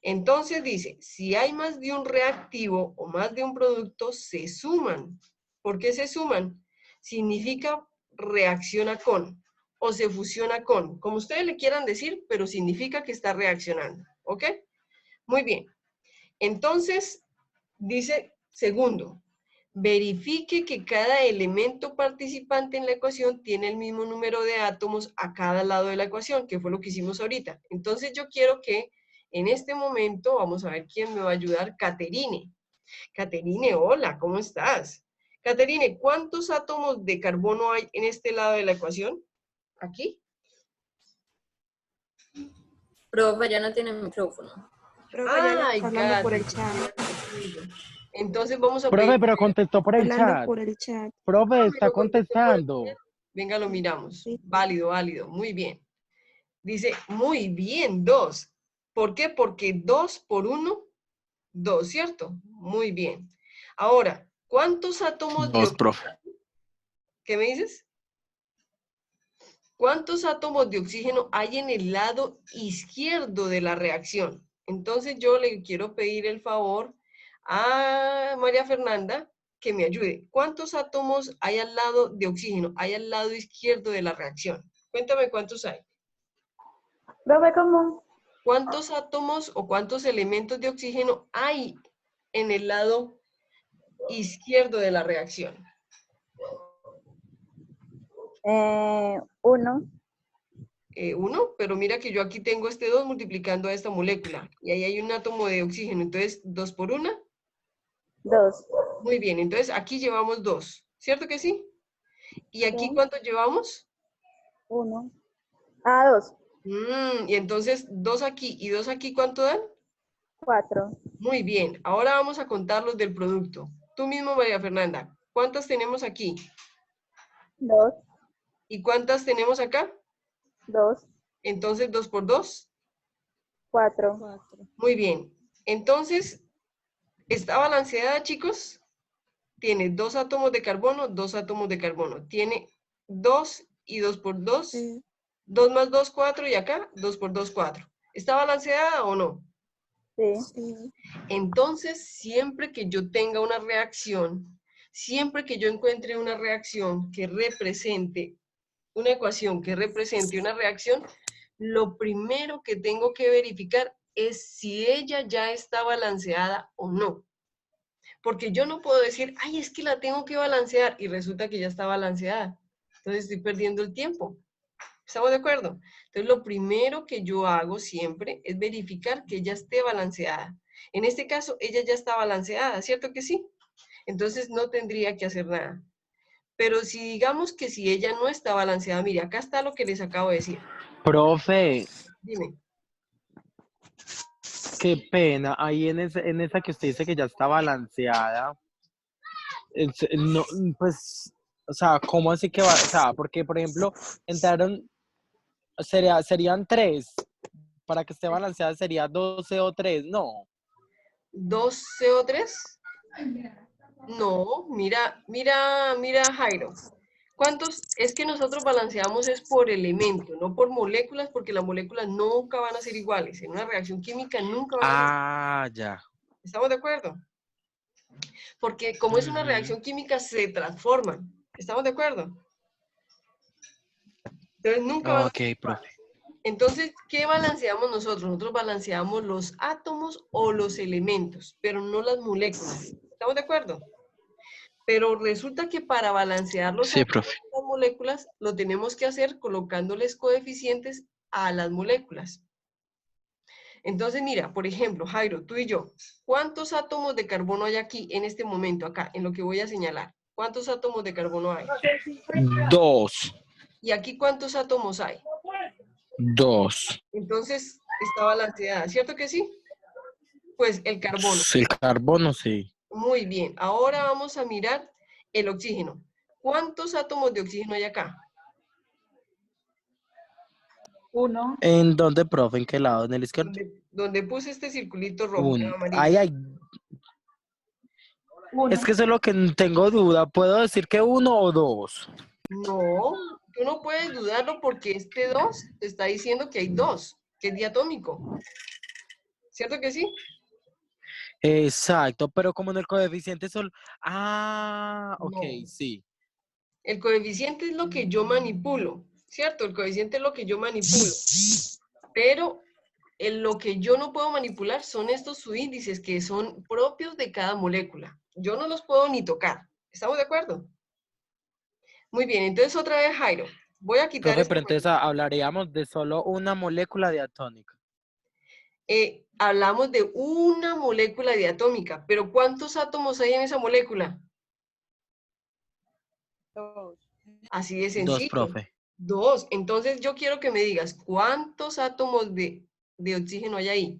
Entonces dice, si hay más de un reactivo o más de un producto, se suman. ¿Por qué se suman? Significa reacciona con o se fusiona con, como ustedes le quieran decir, pero significa que está reaccionando. ¿Ok? Muy bien. Entonces, dice segundo, verifique que cada elemento participante en la ecuación tiene el mismo número de átomos a cada lado de la ecuación, que fue lo que hicimos ahorita. Entonces yo quiero que en este momento, vamos a ver quién me va a ayudar, Caterine. Caterine, hola, ¿cómo estás? Caterine, ¿cuántos átomos de carbono hay en este lado de la ecuación? ¿Aquí? Profe, ya no tiene micrófono. Profe, ya Ay, está hablando por el Katy. chat. Entonces vamos a Profe, pedir... pero contestó por el Hablando chat. por el chat. Profe, Me está lo contestó por el contestando. chat. Venga, lo miramos. Sí. Válido, válido. Muy bien. Dice, muy bien, 2. ¿Por qué? Porque 2 por 1, 2, ¿cierto? Muy bien. Ahora, ¿cuántos átomos de Dos, profe. oxígeno? ¿Qué me dices? ¿Cuántos átomos de oxígeno hay en el lado izquierdo de la reacción? Entonces yo le quiero pedir el favor a María Fernanda que me ayude. ¿Cuántos átomos hay al lado de oxígeno? Hay al lado izquierdo de la reacción. Cuéntame cuántos hay. Profe, ¿cómo? ¿Cuántos átomos o cuántos elementos de oxígeno hay en el lado izquierdo de la reacción? 1, 1, pero mira que yo aquí tengo este 2 multiplicando a esta molécula. Y ahí hay un átomo de oxígeno. Entonces, 2 por 1. 2. Muy bien, entonces aquí llevamos 2. ¿Cierto que sí? ¿Y aquí Sí. cuánto llevamos? 1. Ah, 2. Y entonces 2 aquí y 2 aquí, ¿cuánto dan? 4. Muy bien, ahora vamos a contar los del producto. Tú mismo, María Fernanda, ¿cuántas tenemos aquí? 2. ¿Y cuántas tenemos acá? 2. Entonces, 2 por 2. 4. Muy bien. Entonces, ¿está balanceada, chicos? Tiene 2 átomos de carbono, 2 átomos de carbono. Tiene 2 y 2 por 2. Sí. 2 más 2, 4. Y acá, 2 por 2, 4. ¿Está balanceada o no? Sí. Sí. Entonces, siempre que yo tenga una reacción, siempre que yo encuentre una reacción que represente, una ecuación que represente una reacción, lo primero que tengo que verificar es si ella ya está balanceada o no. Porque yo no puedo decir, ay, es que la tengo que balancear y resulta que ya está balanceada. Entonces estoy perdiendo el tiempo. ¿Estamos de acuerdo? Entonces lo primero que yo hago siempre es verificar que ella esté balanceada. En este caso, ella ya está balanceada, ¿cierto que sí? Entonces no tendría que hacer nada. Pero si digamos que si ella no está balanceada, mire, acá está lo que les acabo de decir. Profe, Dime. qué pena. Ahí en esa que usted dice que ya está balanceada. No, pues, o sea, ¿cómo así que va? O sea, porque, por ejemplo, entraron, serían 3. Para que esté balanceada sería 12 o 3, no. ¿2 CO3? No, mira, Jairo. ¿Cuántos? Es que nosotros balanceamos es por elemento, no por moléculas, porque las moléculas nunca van a ser iguales. En una reacción química nunca van a ser. Ah, ya. ¿Estamos de acuerdo? Porque como es una Ujú. reacción química, se transforman. ¿Estamos de acuerdo? Entonces nunca van a Ok, ser profe. iguales. Entonces, ¿qué balanceamos nosotros? Nosotros balanceamos los átomos o los elementos, pero no las moléculas. ¿Estamos de acuerdo? Pero resulta que para balancear los Sí, átomos profe. y las moléculas, lo tenemos que hacer colocándoles coeficientes a las moléculas. Entonces, mira, por ejemplo, Jairo, tú y yo, ¿cuántos átomos de carbono hay aquí en este momento, acá, en lo que voy a señalar? ¿Cuántos átomos de carbono hay? 2. ¿Y aquí cuántos átomos hay? 2. Entonces, está balanceada, ¿cierto que sí? Pues el carbono. El carbono, sí. Muy bien. Ahora vamos a mirar el oxígeno. ¿Cuántos átomos de oxígeno hay acá? 1. ¿En dónde, profe? ¿En qué lado? ¿En el izquierdo? Donde puse este circulito rojo, amarillo. Ay, ay. 1. Es que eso es lo que tengo duda. ¿Puedo decir que 1 o 2? No, tú no puedes dudarlo porque este 2 te está diciendo que hay 2, que es diatómico. ¿Cierto que sí? Exacto, pero como en el coeficiente solo... Ah, ok, No. sí. El coeficiente es lo que yo manipulo, ¿cierto? El coeficiente es lo que yo manipulo. Pero lo que yo no puedo manipular son estos subíndices que son propios de cada molécula. Yo no los puedo ni tocar. ¿Estamos de acuerdo? Muy bien, entonces otra vez, Jairo. Voy a quitar Profe, esta pero entonces hablaríamos de solo una molécula diatónica. hablamos de una molécula diatómica, pero ¿cuántos átomos hay en esa molécula? 2. Así de 2, sencillo. profe. 2. Entonces yo quiero que me digas, ¿cuántos átomos de oxígeno hay ahí?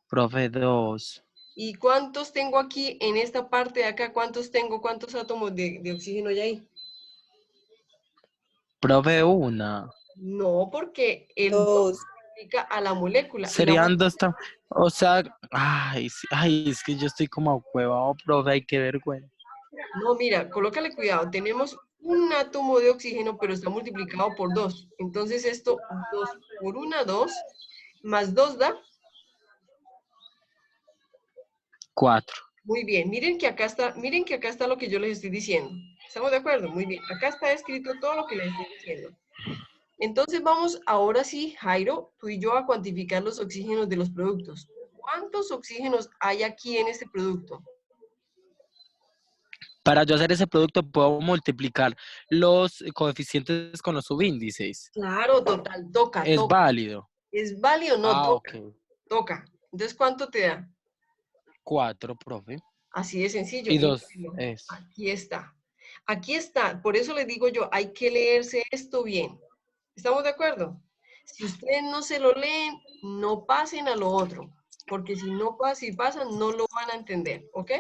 Profe, 2. ¿Y cuántos tengo aquí en esta parte de acá? ¿Cuántos tengo? ¿Cuántos átomos de oxígeno hay ahí? Profe, 1. No, porque el 2 significa a la molécula. Y la Serían 2. O sea, ay, es que yo estoy como ahuevado, profe, ay, qué vergüenza. No, mira, colócale cuidado. Tenemos un átomo de oxígeno, pero está multiplicado por 2. Entonces esto, 2 por 1, 2, más 2 da. 4. Muy bien, miren que acá está lo que yo les estoy diciendo. ¿Estamos de acuerdo? Muy bien, acá está escrito todo lo que les estoy diciendo. Entonces vamos ahora sí, Jairo, tú y yo a cuantificar los oxígenos de los productos. ¿Cuántos oxígenos hay aquí en este producto? Para yo hacer ese producto puedo multiplicar los coeficientes con los subíndices. Claro, total, toca. Es válido. ¿Es válido? No, toca. Ok. Toca. Entonces, ¿cuánto te da? 4, profe. Así de sencillo. Y 2 bueno, es. aquí está. Aquí está. Por eso les digo yo, hay que leerse esto bien. ¿Estamos de acuerdo? Si ustedes no se lo leen, no pasen a lo otro. Porque si pasan, no lo van a entender. ¿Ok?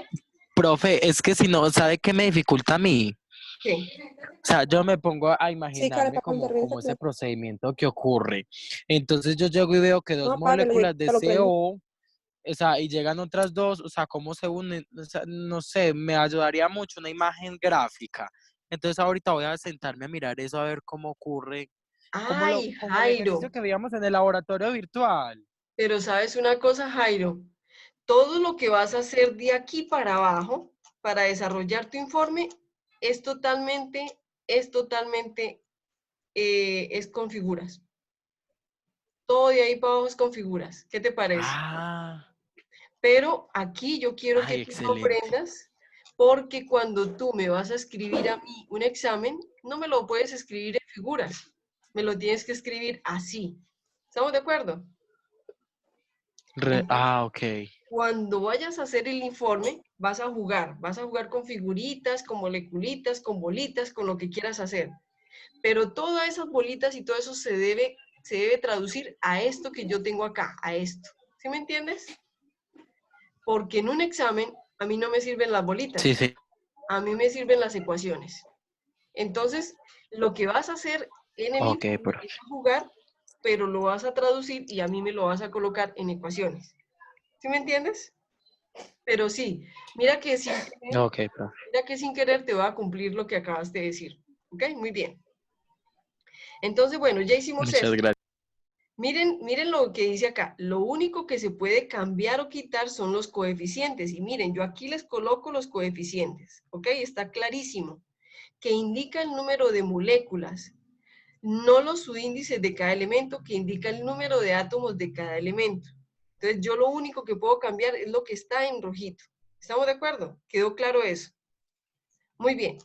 Profe, es que si no, ¿sabe qué me dificulta a mí? ¿Qué? O sea, yo me pongo a imaginarme como ese procedimiento que ocurre. Entonces yo llego y veo que 2 moléculas de CO, o sea, y llegan otras 2, o sea, cómo se unen, o sea, no sé, me ayudaría mucho una imagen gráfica. Entonces ahorita voy a sentarme a mirar eso, a ver cómo ocurre, Ay, como el ejercicio Jairo. que veíamos en el laboratorio virtual. Pero ¿sabes una cosa, Jairo? Todo lo que vas a hacer de aquí para abajo, para desarrollar tu informe, es totalmente, es con figuras. Todo de ahí para abajo es con figuras. ¿Qué te parece? Ah, Pero aquí yo quiero que ay, tú excelente. comprendas, porque cuando tú me vas a escribir a mí un examen, no me lo puedes escribir en figuras. Me lo tienes que escribir así. ¿Estamos de acuerdo? Ok. Cuando vayas a hacer el informe, vas a jugar con figuritas, con moleculitas, con bolitas, con lo que quieras hacer. Pero todas esas bolitas y todo eso se debe traducir a esto que yo tengo acá, a esto. ¿Sí me entiendes? Porque en un examen a mí no me sirven las bolitas, Sí, sí. a mí me sirven las ecuaciones. Entonces, lo que vas a hacer en el Ok, informe profe. es jugar, pero lo vas a traducir y a mí me lo vas a colocar en ecuaciones. ¿Sí me entiendes? Pero sí, mira que sin querer, Ok, profe. mira que sin querer te va a cumplir lo que acabas de decir. ¿Ok? Muy bien. Entonces, bueno, ya hicimos Muchas esto. gracias. Miren lo que dice acá. Lo único que se puede cambiar o quitar son los coeficientes. Y miren, yo aquí les coloco los coeficientes. ¿Ok? Está clarísimo. Que indica el número de moléculas, no los subíndices de cada elemento, que indica el número de átomos de cada elemento. Entonces, yo lo único que puedo cambiar es lo que está en rojito. ¿Estamos de acuerdo? ¿Quedó claro eso? Muy bien.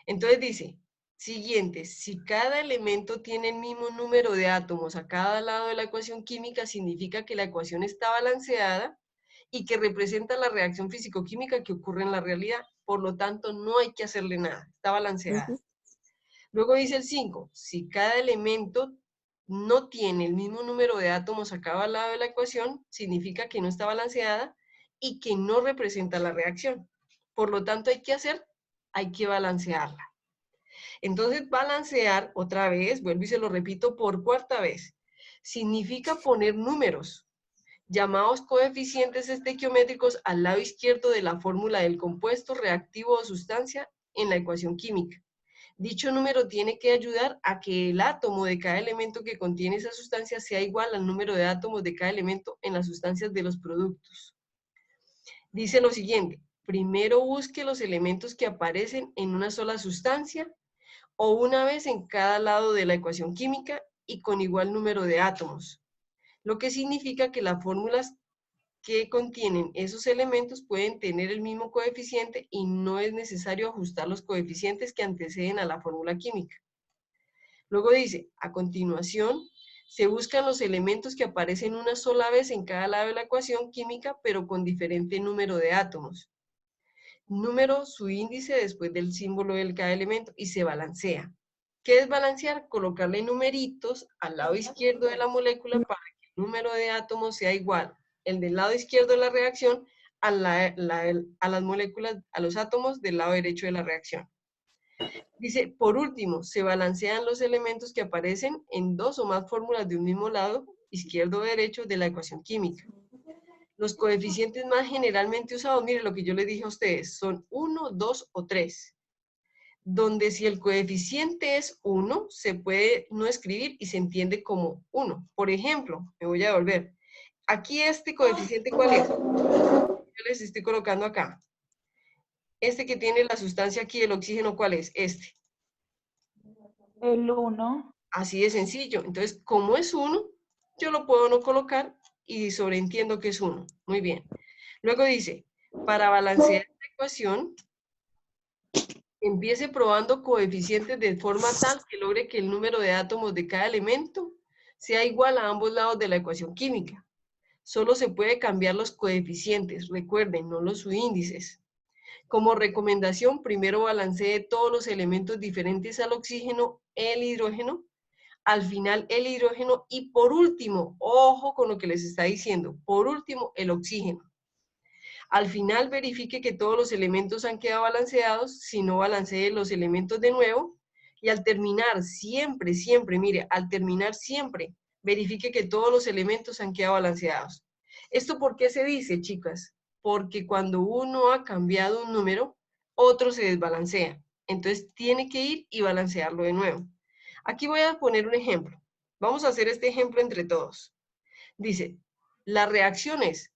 Entonces dice, siguiente, si cada elemento tiene el mismo número de átomos a cada lado de la ecuación química, significa que la ecuación está balanceada y que representa la reacción físico-química que ocurre en la realidad. Por lo tanto, no hay que hacerle nada, está balanceada. Luego dice el 5, si cada elemento no tiene el mismo número de átomos a cada lado de la ecuación, significa que no está balanceada y que no representa la reacción. Por lo tanto, hay que balancearla. Entonces, balancear, otra vez, vuelvo y se lo repito por cuarta vez, significa poner números, llamados coeficientes estequiométricos, al lado izquierdo de la fórmula del compuesto, reactivo o sustancia en la ecuación química. Dicho número tiene que ayudar a que el átomo de cada elemento que contiene esa sustancia sea igual al número de átomos de cada elemento en las sustancias de los productos. Dice lo siguiente, primero busque los elementos que aparecen en una sola sustancia o una vez en cada lado de la ecuación química y con igual número de átomos, lo que significa que las fórmulas que contienen esos elementos pueden tener el mismo coeficiente y no es necesario ajustar los coeficientes que anteceden a la fórmula química. Luego dice, a continuación, se buscan los elementos que aparecen una sola vez en cada lado de la ecuación química, pero con diferente número de átomos. Número, su índice después del símbolo de cada elemento y se balancea. ¿Qué es balancear? Colocarle numeritos al lado izquierdo de la molécula para que el número de átomos sea igual el del lado izquierdo de la reacción a las moléculas, a los átomos del lado derecho de la reacción. Dice, por último, se balancean los elementos que aparecen en dos o más fórmulas de un mismo lado, izquierdo o derecho, de la ecuación química. Los coeficientes más generalmente usados, mire lo que yo les dije a ustedes, son 1, 2 o 3. Donde si el coeficiente es 1, se puede no escribir y se entiende como 1. Por ejemplo, me voy a devolver. Aquí este coeficiente, ¿cuál es? Yo les estoy colocando acá. Este que tiene la sustancia aquí, el oxígeno, ¿cuál es? Este. El 1. Así de sencillo. Entonces, como es 1, yo lo puedo no colocar y sobreentiendo que es 1. Muy bien. Luego dice, para balancear esta ecuación, empiece probando coeficientes de forma tal que logre que el número de átomos de cada elemento sea igual a ambos lados de la ecuación química. Solo se puede cambiar los coeficientes, recuerden, no los subíndices. Como recomendación, primero balancee todos los elementos diferentes al oxígeno, el hidrógeno, al final el hidrógeno y por último, ojo con lo que les está diciendo, por último el oxígeno. Al final verifique que todos los elementos han quedado balanceados, si no balancee los elementos de nuevo y al terminar siempre, mire, al terminar siempre verifique que todos los elementos han quedado balanceados. ¿Esto por qué se dice, chicas? Porque cuando uno ha cambiado un número, otro se desbalancea. Entonces tiene que ir y balancearlo de nuevo. Aquí voy a poner un ejemplo. Vamos a hacer este ejemplo entre todos. Dice, las reacciones.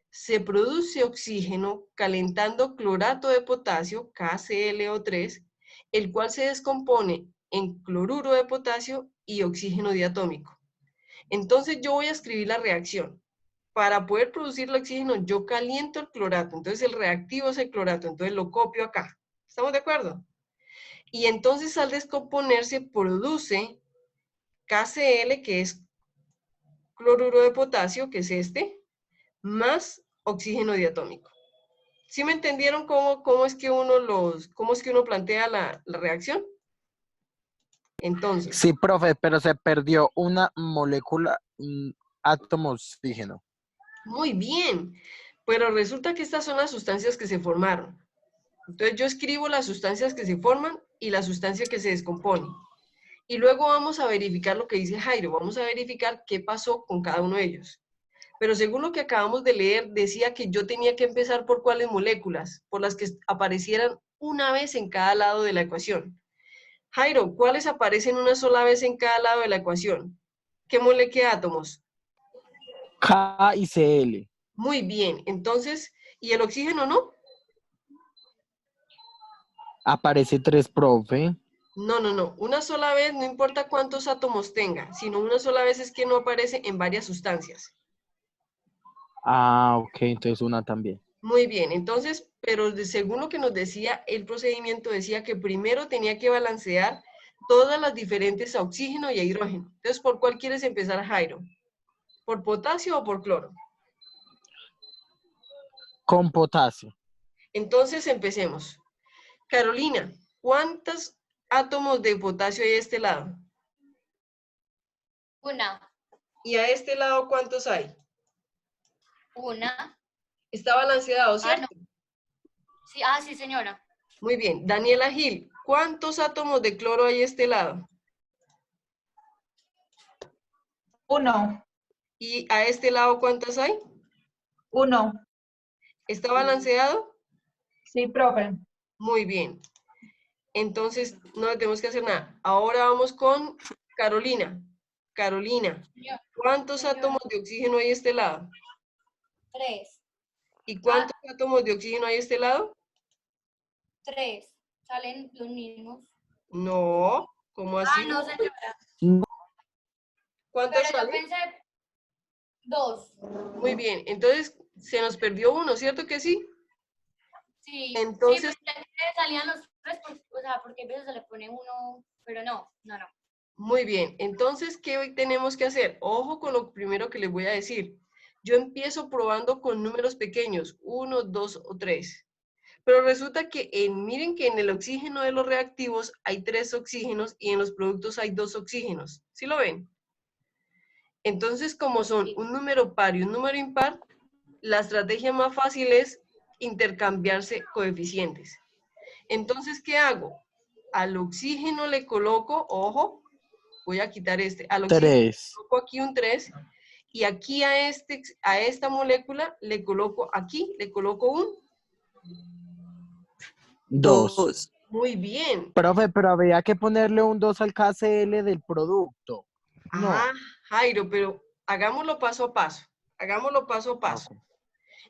Se produce oxígeno calentando clorato de potasio, KClO3, el cual se descompone en cloruro de potasio y oxígeno diatómico. Entonces yo voy a escribir la reacción. Para poder producir el oxígeno, yo caliento el clorato. Entonces el reactivo es el clorato. Entonces lo copio acá. ¿Estamos de acuerdo? Y entonces al descomponerse produce KCl, que es cloruro de potasio, que es este, más oxígeno diatómico. ¿Sí me entendieron cómo es que uno plantea la reacción? Entonces. Sí, profe, pero se perdió una molécula, átomo oxígeno. Muy bien, pero resulta que estas son las sustancias que se formaron. Entonces yo escribo las sustancias que se forman y la sustancia que se descompone. Y luego vamos a verificar lo que dice Jairo, vamos a verificar qué pasó con cada uno de ellos. Pero según lo que acabamos de leer, decía que yo tenía que empezar por cuáles moléculas, por las que aparecieran una vez en cada lado de la ecuación. Jairo, ¿cuáles aparecen una sola vez en cada lado de la ecuación? ¿Qué molécula de átomos? K y Cl. Muy bien, entonces, ¿y el oxígeno no? Aparece 3, profe. No, no, no. Una sola vez, no importa cuántos átomos tenga, sino una sola vez es que no aparece en varias sustancias. Ah, ok, entonces una también. Muy bien, entonces, pero según lo que nos decía, el procedimiento decía que primero tenía que balancear todas las diferentes a oxígeno y a hidrógeno. Entonces, ¿por cuál quieres empezar, Jairo? ¿Por potasio o por cloro? Con potasio. Entonces, empecemos. Carolina, ¿cuántos átomos de potasio hay a este lado? Una. ¿Y a este lado cuántos hay? Una. Está balanceado, ¿cierto? No. Sí, sí, señora. Muy bien. Daniela Gil, ¿cuántos átomos de cloro hay a este lado? 1. ¿Y a este lado cuántos hay? 1. ¿Está balanceado? Sí, profe. Muy bien. Entonces, no le tenemos que hacer nada. Ahora vamos con Carolina. Carolina, ¿cuántos átomos de oxígeno hay a este lado? 3. ¿Y cuántos átomos de oxígeno hay a este lado? 3. Salen los mismos. No, ¿cómo así? No, señora. ¿Cuántos Pero yo salen? pensé 2. Muy bien, entonces se nos perdió uno, ¿cierto que sí? Sí. Entonces, Sí, pero salían los 3, o sea, porque a veces se le pone uno, pero no. muy bien, entonces, ¿qué hoy tenemos que hacer? Ojo con lo primero que les voy a decir. Yo empiezo probando con números pequeños, 1, 2 o 3. Pero resulta que miren que en el oxígeno de los reactivos hay 3 oxígenos y en los productos hay 2 oxígenos. ¿Sí lo ven? Entonces, como son un número par y un número impar, la estrategia más fácil es intercambiarse coeficientes. Entonces, ¿qué hago? Al oxígeno le coloco, ojo, voy a quitar al oxígeno 3. le coloco aquí un 3 y aquí a esta molécula le coloco aquí, le coloco un 2. Muy bien. Profe, pero había que ponerle un 2 al KCl del producto. No. Jairo, pero hagámoslo paso a paso. Hagámoslo paso a paso. Ok.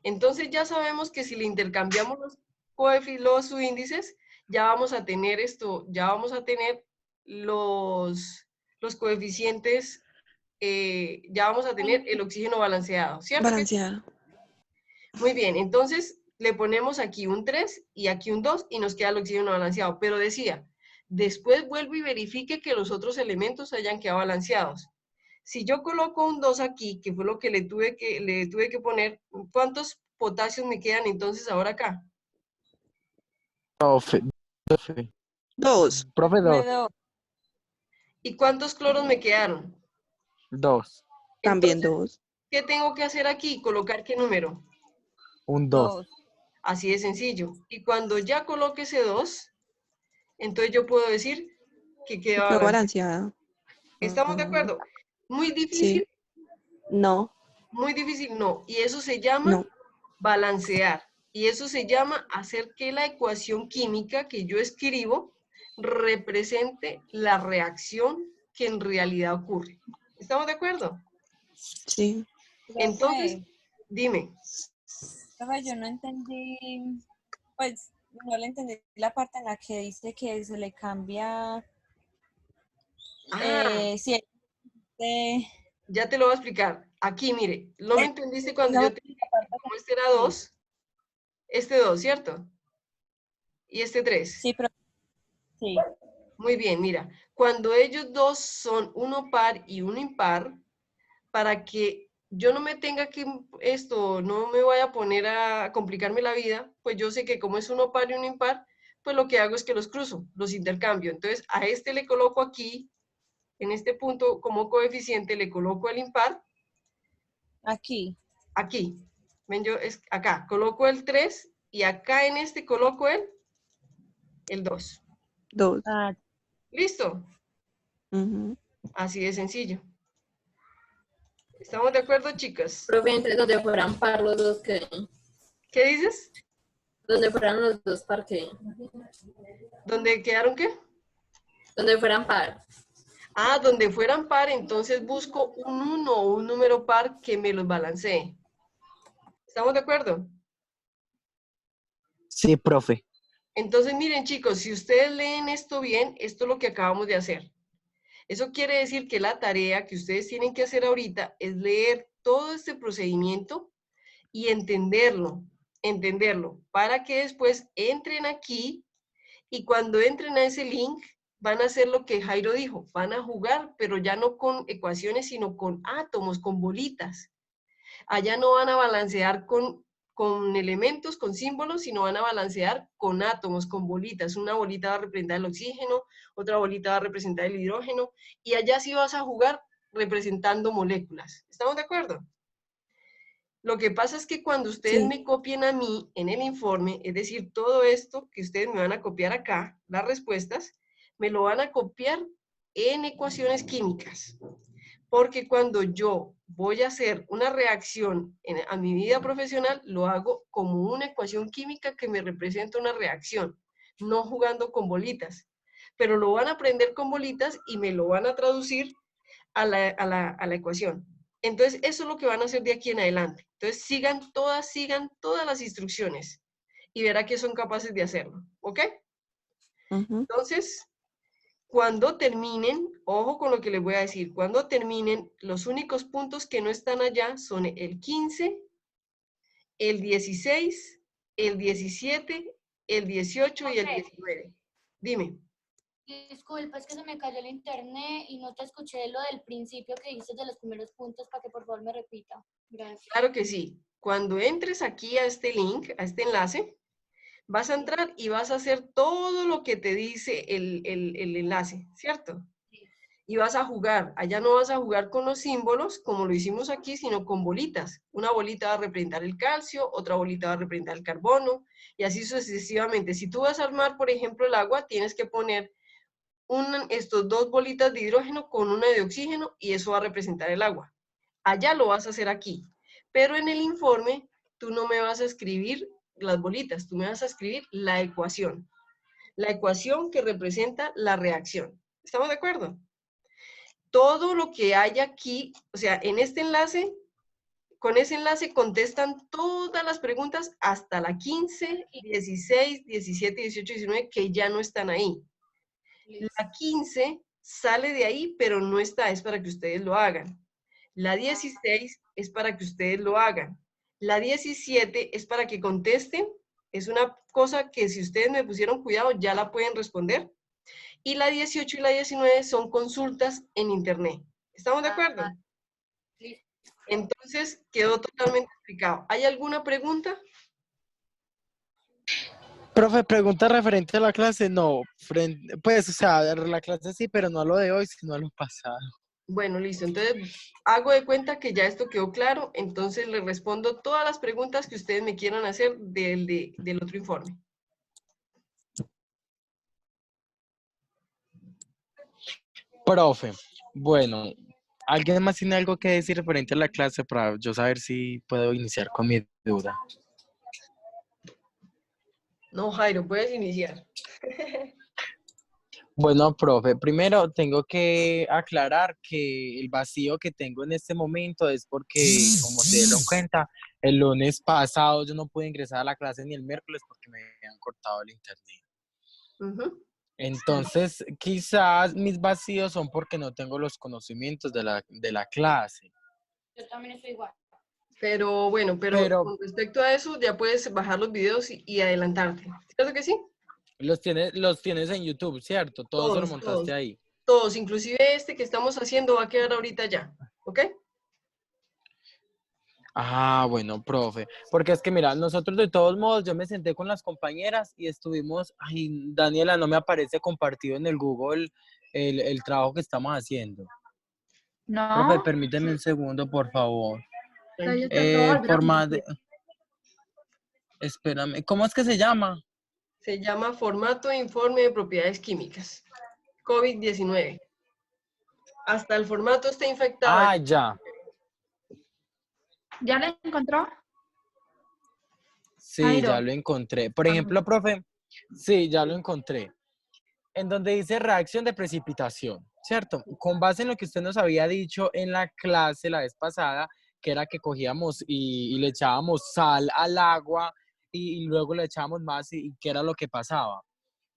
Entonces ya sabemos que si le intercambiamos los subíndices, ya vamos a tener los coeficientes, ya vamos a tener el oxígeno balanceado, ¿cierto? Balanceado. Muy bien, entonces le ponemos aquí un 3 y aquí un 2 y nos queda el oxígeno balanceado. Pero decía, después vuelvo y verifique que los otros elementos hayan quedado balanceados. Si yo coloco un 2 aquí, que fue lo que le tuve que poner, ¿cuántos potasios me quedan entonces ahora acá? Profe. 2. Profe, 2. ¿Y cuántos cloros me quedaron? 2. También Entonces, 2. ¿qué tengo que hacer aquí? ¿Colocar qué número? Un 2. Así de sencillo. Y cuando ya coloque ese 2, entonces yo puedo decir que queda Quedó balanceado. balanceado. ¿Estamos de acuerdo? Muy difícil, Sí. No. muy difícil, no. Y eso se llama No. balancear. Y eso se llama hacer que la ecuación química que yo escribo represente la reacción que en realidad ocurre. ¿Estamos de acuerdo? Sí. Entonces, dime. Profe, yo no entendí, pues no le entendí la parte en la que dice que se le cambia si Ya te lo voy a explicar. Aquí, mire, ¿no me entendiste cuando yo te dije que como este era 2? Este 2, ¿cierto? Y este 3. Sí, pero sí. Muy bien, mira. Cuando ellos dos son uno par y uno impar, para que yo no me tenga que no me vaya a poner a complicarme la vida, pues yo sé que como es uno par y uno impar, pues lo que hago es que los cruzo, los intercambio. Entonces, a este le coloco aquí, en este punto, como coeficiente, le coloco el impar. Aquí. Aquí. Ven, acá coloco el 3 y acá en este coloco el 2. 2. ¿Listo? Ujú. Así de sencillo. ¿Estamos de acuerdo, chicas? Profe, entre donde fueran par los dos que... ¿Qué dices? Donde fueran los dos par que... ¿Dónde quedaron qué? Donde fueran par. Ah, donde fueran par, entonces busco un 1 o un número par que me los balancee. ¿Estamos de acuerdo? Sí, profe. Entonces, miren, chicos, si ustedes leen esto bien, esto es lo que acabamos de hacer. Eso quiere decir que la tarea que ustedes tienen que hacer ahorita es leer todo este procedimiento y entenderlo, para que después entren aquí y cuando entren a ese link van a hacer lo que Jairo dijo, van a jugar, pero ya no con ecuaciones, sino con átomos, con bolitas. Allá no van a balancear con elementos, con símbolos, sino van a balancear con átomos, con bolitas. Una bolita va a representar el oxígeno, otra bolita va a representar el hidrógeno, y allá sí vas a jugar representando moléculas. ¿Estamos de acuerdo? Lo que pasa es que cuando ustedes me copien a mí en el informe, es decir, todo esto que ustedes me van a copiar acá, las respuestas, me lo van a copiar en ecuaciones químicas. Porque cuando yo voy a hacer una reacción a mi vida profesional, lo hago como una ecuación química que me representa una reacción, no jugando con bolitas. Pero lo van a aprender con bolitas y me lo van a traducir a la ecuación. Entonces, eso es lo que van a hacer de aquí en adelante. Entonces, sigan todas las instrucciones y verá que son capaces de hacerlo. ¿Ok? Entonces, cuando terminen, ojo con lo que les voy a decir, cuando terminen, los únicos puntos que no están allá son el 15, el 16, el 17, el 18 y el 19. Dime. Disculpa, es que se me cayó el internet y no te escuché lo del principio que dices de los primeros puntos para que por favor me repita. Gracias. Claro que sí. Cuando entres aquí a este link, a este enlace, vas a entrar y vas a hacer todo lo que te dice el enlace, ¿cierto? Y vas a jugar. Allá no vas a jugar con los símbolos, como lo hicimos aquí, sino con bolitas. Una bolita va a representar el calcio, otra bolita va a representar el carbono, y así sucesivamente. Si tú vas a armar, por ejemplo, el agua, tienes que poner estos dos bolitas de hidrógeno con una de oxígeno, y eso va a representar el agua. Allá lo vas a hacer aquí. Pero en el informe, tú no me vas a escribir las bolitas, tú me vas a escribir la ecuación. La ecuación que representa la reacción. ¿Estamos de acuerdo? Todo lo que hay aquí, o sea, en este enlace, con ese enlace contestan todas las preguntas hasta la 15, 16, 17, 18, 19, que ya no están ahí. La 15 sale de ahí, pero no está, es para que ustedes lo hagan. La 16 es para que ustedes lo hagan. La 17 es para que contesten. Es una cosa que si ustedes me pusieron cuidado, ya la pueden responder. Y la 18 y la 19 son consultas en internet. ¿Estamos de acuerdo? Entonces, quedó totalmente explicado. ¿Hay alguna pregunta? Profe, pregunta referente a la clase, no, pues, o sea, la clase sí, pero no a lo de hoy, sino a lo pasado. Bueno, listo. Entonces, hago de cuenta que ya esto quedó claro, entonces les respondo todas las preguntas que ustedes me quieran hacer del otro informe. Profe, bueno, ¿alguien más tiene algo que decir referente a la clase para yo saber si puedo iniciar con mi duda? No, Jairo, puedes iniciar. Bueno, profe, primero tengo que aclarar que el vacío que tengo en este momento es porque, como se dieron cuenta, el lunes pasado yo no pude ingresar a la clase ni el miércoles porque me habían cortado el internet. Entonces, quizás mis vacíos son porque no tengo los conocimientos de la clase. Yo también estoy igual. Pero bueno, pero con respecto a eso, ya puedes bajar los videos y adelantarte. ¿Cierto que sí? Los tienes en YouTube, ¿cierto? Todos se lo montaste ahí. Todos, inclusive este que estamos haciendo va a quedar ahorita ya, ¿ok? Ah, bueno, profe. Porque es que mira, nosotros de todos modos, yo me senté con las compañeras y estuvimos, ay, Daniela, no me aparece compartido en el Google el trabajo que estamos haciendo. No. Profe, permíteme un segundo, por favor. Espérame, ¿cómo es que se llama? Se llama Formato de Informe de Propiedades Químicas. COVID-19. Hasta el formato está infectado. Ah, ya. ¿Ya la encontró? Sí, Jairo. ya lo encontré. Por Ajá. ejemplo, profe, sí, ya lo encontré. En donde dice reacción de precipitación, ¿cierto? Con base en lo que usted nos había dicho en la clase la vez pasada, que era que cogíamos y le echábamos sal al agua y luego le echábamos más y qué era lo que pasaba.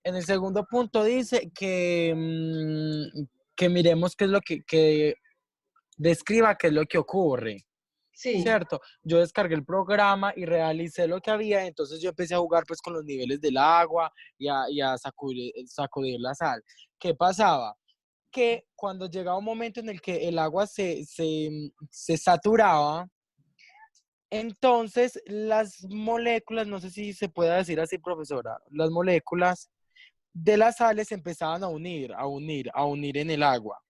En el segundo punto dice que miremos qué es lo que describa qué es lo que ocurre. Sí. ¿Cierto? Yo descargué el programa y realicé lo que había, entonces yo empecé a jugar pues con los niveles del agua y a sacudir la sal. ¿Qué pasaba? Que cuando llegaba un momento en el que el agua se saturaba, entonces las moléculas, no sé si se puede decir así, profesora, las moléculas de las sales se empezaban a unir en el agua.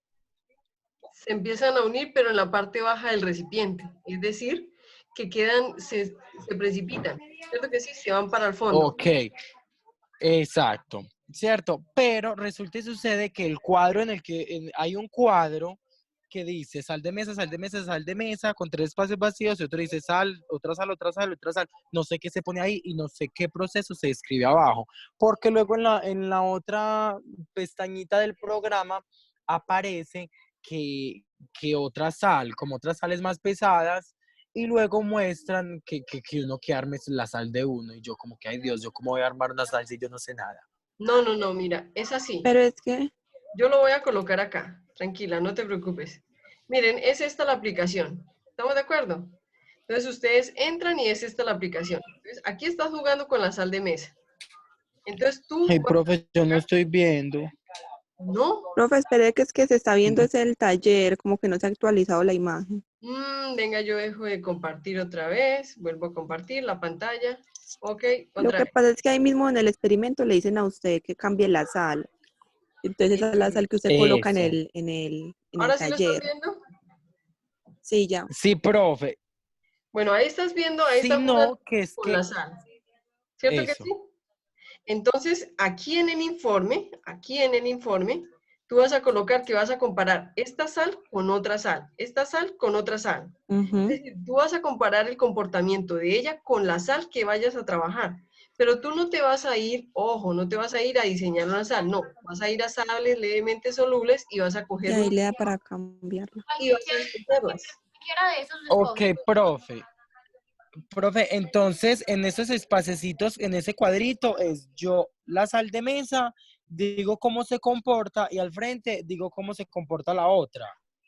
Se empiezan a unir, pero en la parte baja del recipiente. Es decir, que quedan, se precipitan. ¿Cierto que sí? Se van para el fondo. Ok, exacto, ¿cierto? Pero resulta y sucede que el cuadro en el que hay un cuadro que dice sal de mesa, sal de mesa, sal de mesa, con 3 espacios vacíos, y otro dice sal, otra sal, otra sal, otra sal. No sé qué se pone ahí y no sé qué proceso se escribe abajo, porque luego en la otra pestañita del programa aparece que otra sal, como otras sales más pesadas, y luego muestran que uno que arme la sal de uno, y yo como que, ay Dios, ¿yo cómo voy a armar una sal si yo no sé nada? No, no, no, mira, es así. Pero es que, Yo lo voy a colocar acá. Tranquila, no te preocupes. Miren, es esta la aplicación. ¿Estamos de acuerdo? Entonces ustedes entran y es esta la aplicación. Entonces, aquí estás jugando con la sal de mesa. Entonces tú... Ay, profe, yo no estoy viendo. ¿No? profe, espere que es que se está viendo es el taller, como que no se ha actualizado la imagen. Venga, yo dejo de compartir otra vez. Vuelvo a compartir la pantalla. Ok, Lo otra que vez. pasa es que ahí mismo en el experimento le dicen a usted que cambie la sal. Entonces esa es la sal que usted coloca en Eso. el ¿Ahora sí lo estás taller. viendo? Sí, ya. Sí, profe. Bueno, ahí estás viendo, ahí está jugando Sino que es con que la sal. ¿Cierto que eso. sí? Entonces, aquí en el informe, tú vas a colocar que vas a comparar esta sal con otra sal, esta sal con otra sal. Ujú. Es decir, tú vas a comparar el comportamiento de ella con la sal que vayas a trabajar. Pero tú no te vas a ir, ojo, no te vas a ir a diseñar una sal, no. Vas a ir a sales levemente solubles y vas a Y coger ahí una le da para cambiarlo. y vas a escogerlas. Cualquiera de esos Ok, escoge. profe. Profe, entonces en esos espacecitos, en ese cuadrito, es yo la sal de mesa, digo cómo se comporta y al frente digo cómo se comporta la otra.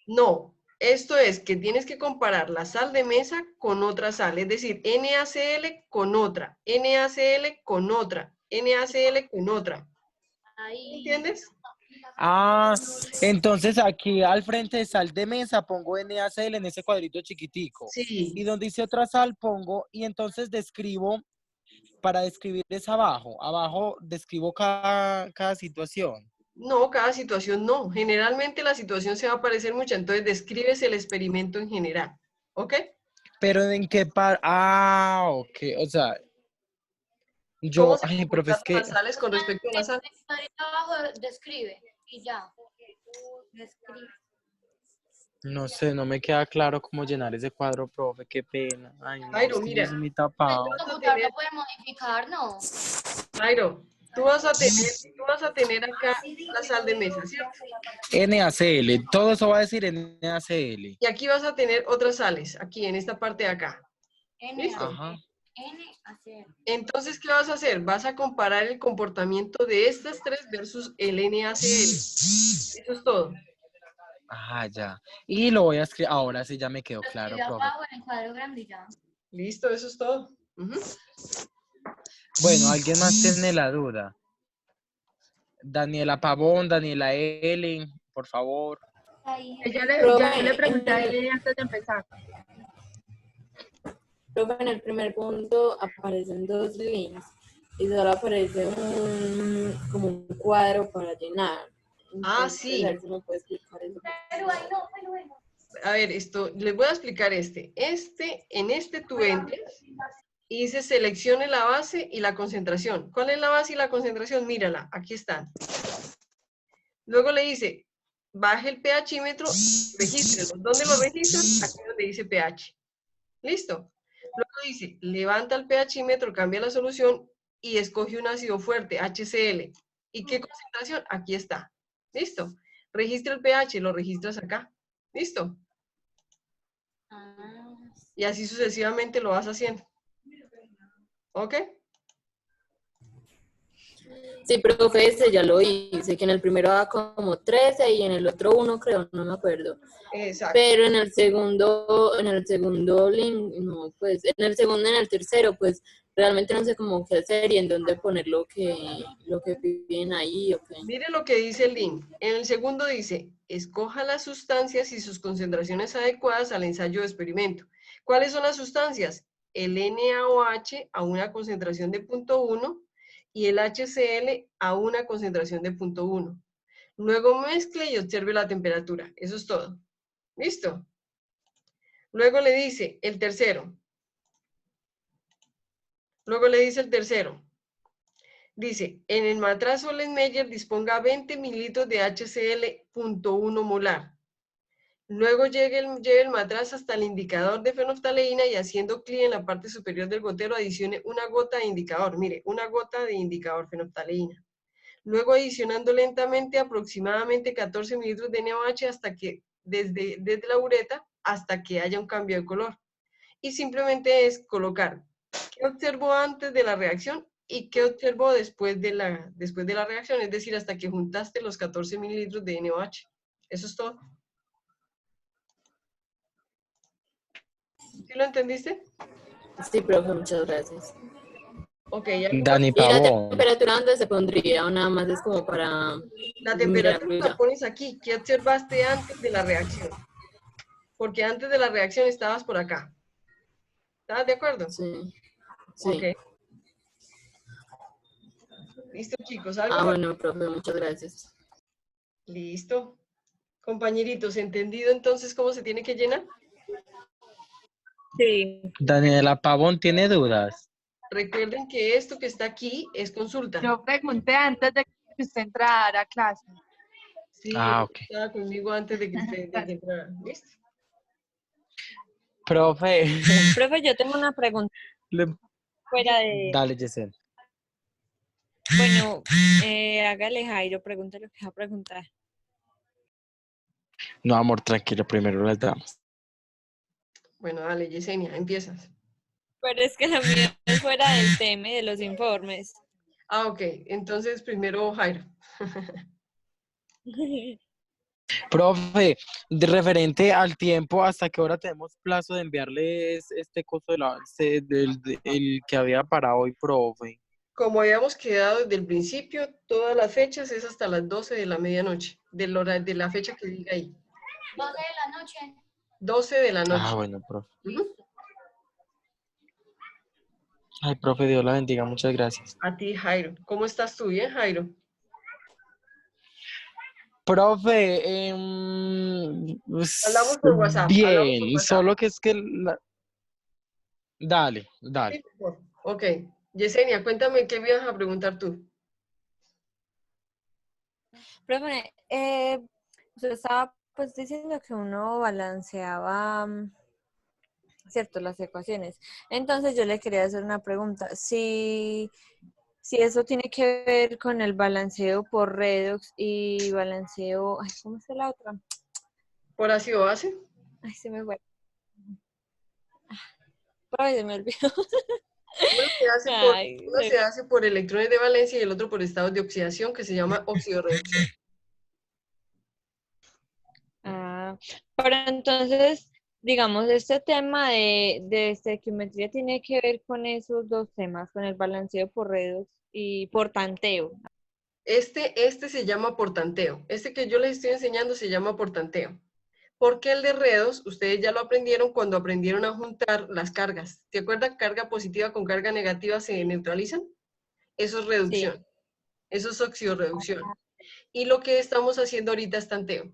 No, esto es que tienes que comparar la sal de mesa con otra sal, es decir, NaCl con otra, NaCl con otra, NaCl con otra. Ahí. ¿Entiendes? Ah, entonces aquí al frente de sal de mesa pongo NaCl en ese cuadrito chiquitico. Sí. Y donde dice otra sal pongo y entonces describo, para describir es abajo. Abajo describo cada situación. No, cada situación no. Generalmente la situación se va a parecer mucho, entonces describes el experimento en general. ¿Ok? Pero en qué par... Ah, ok. O sea, ¿Cómo yo, se ay, profe, es comportan que las sales con respecto a la sal? Ahí abajo describe y ya. Describe. no sé, no me queda claro cómo llenar ese cuadro, profe, qué pena. Ay, no, Jairo, es que yo mira. soy muy El tapado. computador lo puede modificar, ¿no? Jairo, tú vas a tener acá la sal de mesa, ¿cierto? NaCl, todo eso va a decir NaCl. Y aquí vas a tener otras sales, aquí en esta parte de acá. ¿Listo? Ajá. NaCl. Entonces, ¿qué vas a hacer? Vas a comparar el comportamiento de estas tres versus el NaCl. Eso es todo. Ah, ya. Y lo voy a escribir. Ahora sí ya me quedó claro, Escribe profe. abajo en el cuadro grande y ya. Listo, eso es todo. Ujú. Bueno, ¿alguien más tiene la duda? Daniela Pavón, Daniela Ellen, por favor. Ya Profe, le pregunté a él antes de empezar. Profe, en el primer punto aparecen 2 links y solo aparece como un cuadro para llenar. Ah, Entonces, sí. a ver si me puede explicar eso. Pero ahí no, pero bueno. A ver, esto, les voy a explicar en este tú entras y dice seleccione la base y la concentración. ¿Cuál es la base y la concentración? Mírala, aquí están. Luego le dice, baje el pHímetro, regístrelo. ¿Dónde lo registra? Aquí donde dice pH. Listo. Luego dice, levanta el pHímetro, cambia la solución y escoge un ácido fuerte, HCl. ¿Y qué concentración? Aquí está. Listo. Registra el pH, lo registras acá. Listo. Y así sucesivamente lo vas haciendo. ¿Ok? Sí, profe, ese ya lo hice, que en el primero da como 13 y en el otro 1 creo, no me acuerdo. Exacto. Pero en el segundo link, no, pues, en el tercero, pues, realmente no sé cómo qué hacer y en dónde poner lo que piden ahí, o qué. Mire lo que dice el link. En el segundo dice, escoja las sustancias y sus concentraciones adecuadas al ensayo de experimento. ¿Cuáles son las sustancias? El NaOH a una concentración de 0.1 y el HCl a una concentración de 0.1. Luego mezcle y observe la temperatura. Eso es todo. ¿Listo? Luego le dice el tercero. Dice, en el matraz Olenmeyer disponga 20 mililitros de HCl 0.1 molar. Luego lleve el matraz hasta el indicador de fenoftaleína y haciendo clic en la parte superior del gotero adicione una gota de indicador. Mire, una gota de indicador fenoftaleína. Luego adicionando lentamente aproximadamente 14 mililitros de NaOH hasta que, desde la uretra hasta que haya un cambio de color. Y simplemente es colocar qué observó antes de la reacción y qué observó después de la reacción, es decir, hasta que juntaste los 14 mililitros de NaOH. Eso es todo. ¿Sí lo entendiste? Sí, profe, muchas gracias. Ok, Dani ¿Y la Pavón. temperatura dónde se pondría? ¿O nada más es como para la mirarlo temperatura y la ya? pones aquí. ¿Qué observaste antes de la reacción? Porque antes de la reacción estabas por acá. ¿Estás de acuerdo? Sí, sí. Ok. Listo, chicos. ¿Algo más? Bueno, profe, muchas gracias. Listo. Compañeritos, ¿entendido entonces cómo se tiene que llenar? Sí. Daniela Pavón tiene dudas. Recuerden que esto que está aquí es consulta. Yo pregunté antes de que usted entrara a clase. Sí, Ok. estaba conmigo antes de que entrara. ¿Listo? Profe. Profe, yo tengo una pregunta fuera de... Dale, Yesel. Bueno, hágale Jairo, pregunte lo que va a preguntar. No, amor, tranquilo, primero las damas. Bueno, dale, Yesenia, empiezas. Pero es que la mía es fuera del tema y de los informes. Ah, ok. Entonces, primero Jairo. Profe, referente al tiempo, ¿hasta qué hora tenemos plazo de enviarles este costo del que había para hoy, profe? Como habíamos quedado desde el principio, todas las fechas es hasta las 12 de la medianoche, de la fecha que diga ahí. 12 de la noche. 12 de la noche. Ah, bueno, profe. Ujú. Ay, profe, Dios la bendiga, muchas gracias. A ti, Jairo. ¿Cómo estás tú? ¿Bien, Jairo? Profe, Hablamos por WhatsApp. bien, solo que es que... Dale. Sí, por favor. Ok. Yesenia, cuéntame qué me ibas a preguntar tú. Profe, usted estaba pues diciendo que uno balanceaba, cierto, las ecuaciones. Entonces yo le quería hacer una pregunta. Si eso tiene que ver con el balanceo por redox y balanceo, ay, ¿cómo es la otra? ¿Por ácido base? Ay, se me fue. Ay, se me olvidó. Uno se hace por electrones de valencia y el otro por estados de oxidación, que se llama oxidorreducción. Ah, pero entonces, digamos, este tema de estequiometría tiene que ver con esos dos temas, con el balanceo por redox y por tanteo. Este se llama por tanteo. Este que yo les estoy enseñando se llama por tanteo. Porque el de redos, ustedes ya lo aprendieron cuando aprendieron a juntar las cargas. ¿Te acuerdas? Carga positiva con carga negativa se neutralizan. Eso es reducción. Sí. Eso es oxidorreducción. Y lo que estamos haciendo ahorita es tanteo.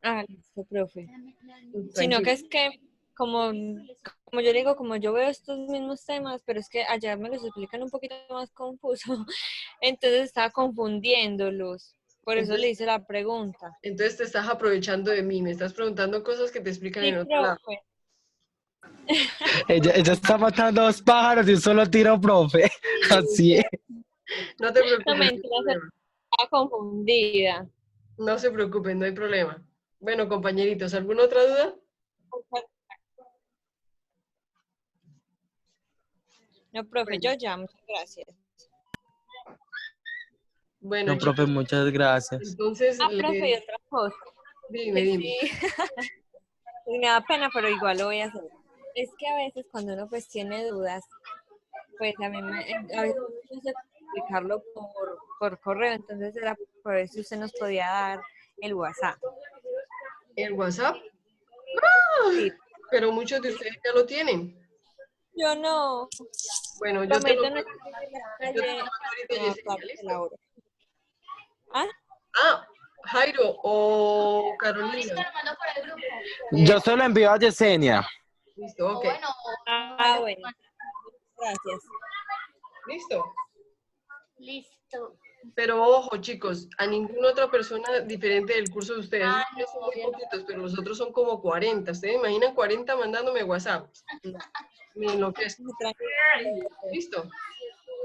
Ah, listo, profe. Tranquilo. Sino que es que, como yo le digo, como yo veo estos mismos temas, pero es que allá me los explican un poquito más confuso, entonces estaba confundiéndolos. Por eso le hice la pregunta. Entonces te estás aprovechando de mí, me estás preguntando cosas que te explican Sí, en otro lado. profe. Ella está matando dos pájaros de un solo tiro, profe. Así es. No te No, preocupes, no hay mentira, problema. estaba confundida. No se preocupen, no hay problema. Bueno, compañeritos, ¿alguna otra duda? No, profe, yo ya, muchas gracias. Bueno, No, profe, chicos, muchas gracias. entonces, Profe, y otra cosa. dime, dime. Sí, pues me da pena, pero igual lo voy a hacer. Es que a veces cuando uno pues tiene dudas, pues a veces no sé explicarlo por correo, entonces era por ver si usted nos podía dar el WhatsApp. ¿El WhatsApp? Sí, Pero muchos de ustedes ya lo tienen. yo no. Bueno, yo te lo Prometo no mando estar en la yo te lo calle mando ahorita, a Yesenia, parte de ¿listo? la hora. ¿Ah? Ah, Jairo o Ahorita Carolina. lo mando por el grupo. Yo se lo envío a Yesenia. Listo, O ok. bueno, Ah, bueno. Gracias. Listo. listo. Pero ojo, chicos, a ninguna otra persona diferente del curso de ustedes. Ah, Ustedes son no, muy ya no. poquitos, pero los otros son como 40. ¿Ustedes imaginan 40 mandándome WhatsApp? No, me enloquezco. ¿Listo?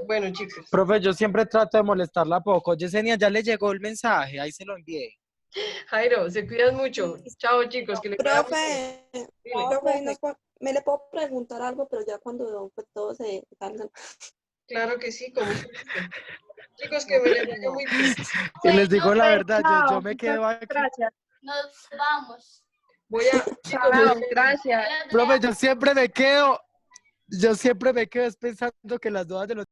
Bueno, chicos. Profe, yo siempre trato de molestarla poco. Yesenia, ya le llegó el mensaje, ahí se lo envié. Jairo, se cuidan mucho. Chao, chicos, que les vaya muy bien. Profe, Dime. profe, me le puedo preguntar algo, pero ya cuando pues, todos se salgan. Claro que sí, con mucho gusto. Chicos, que me les vaya muy bien. Y les digo la Profe, verdad, yo chao, me muchas quedo aquí. gracias. Nos vamos. Voy a, chicos, Chao, gracias. Profe, yo siempre me quedo es pensando que las dudas de los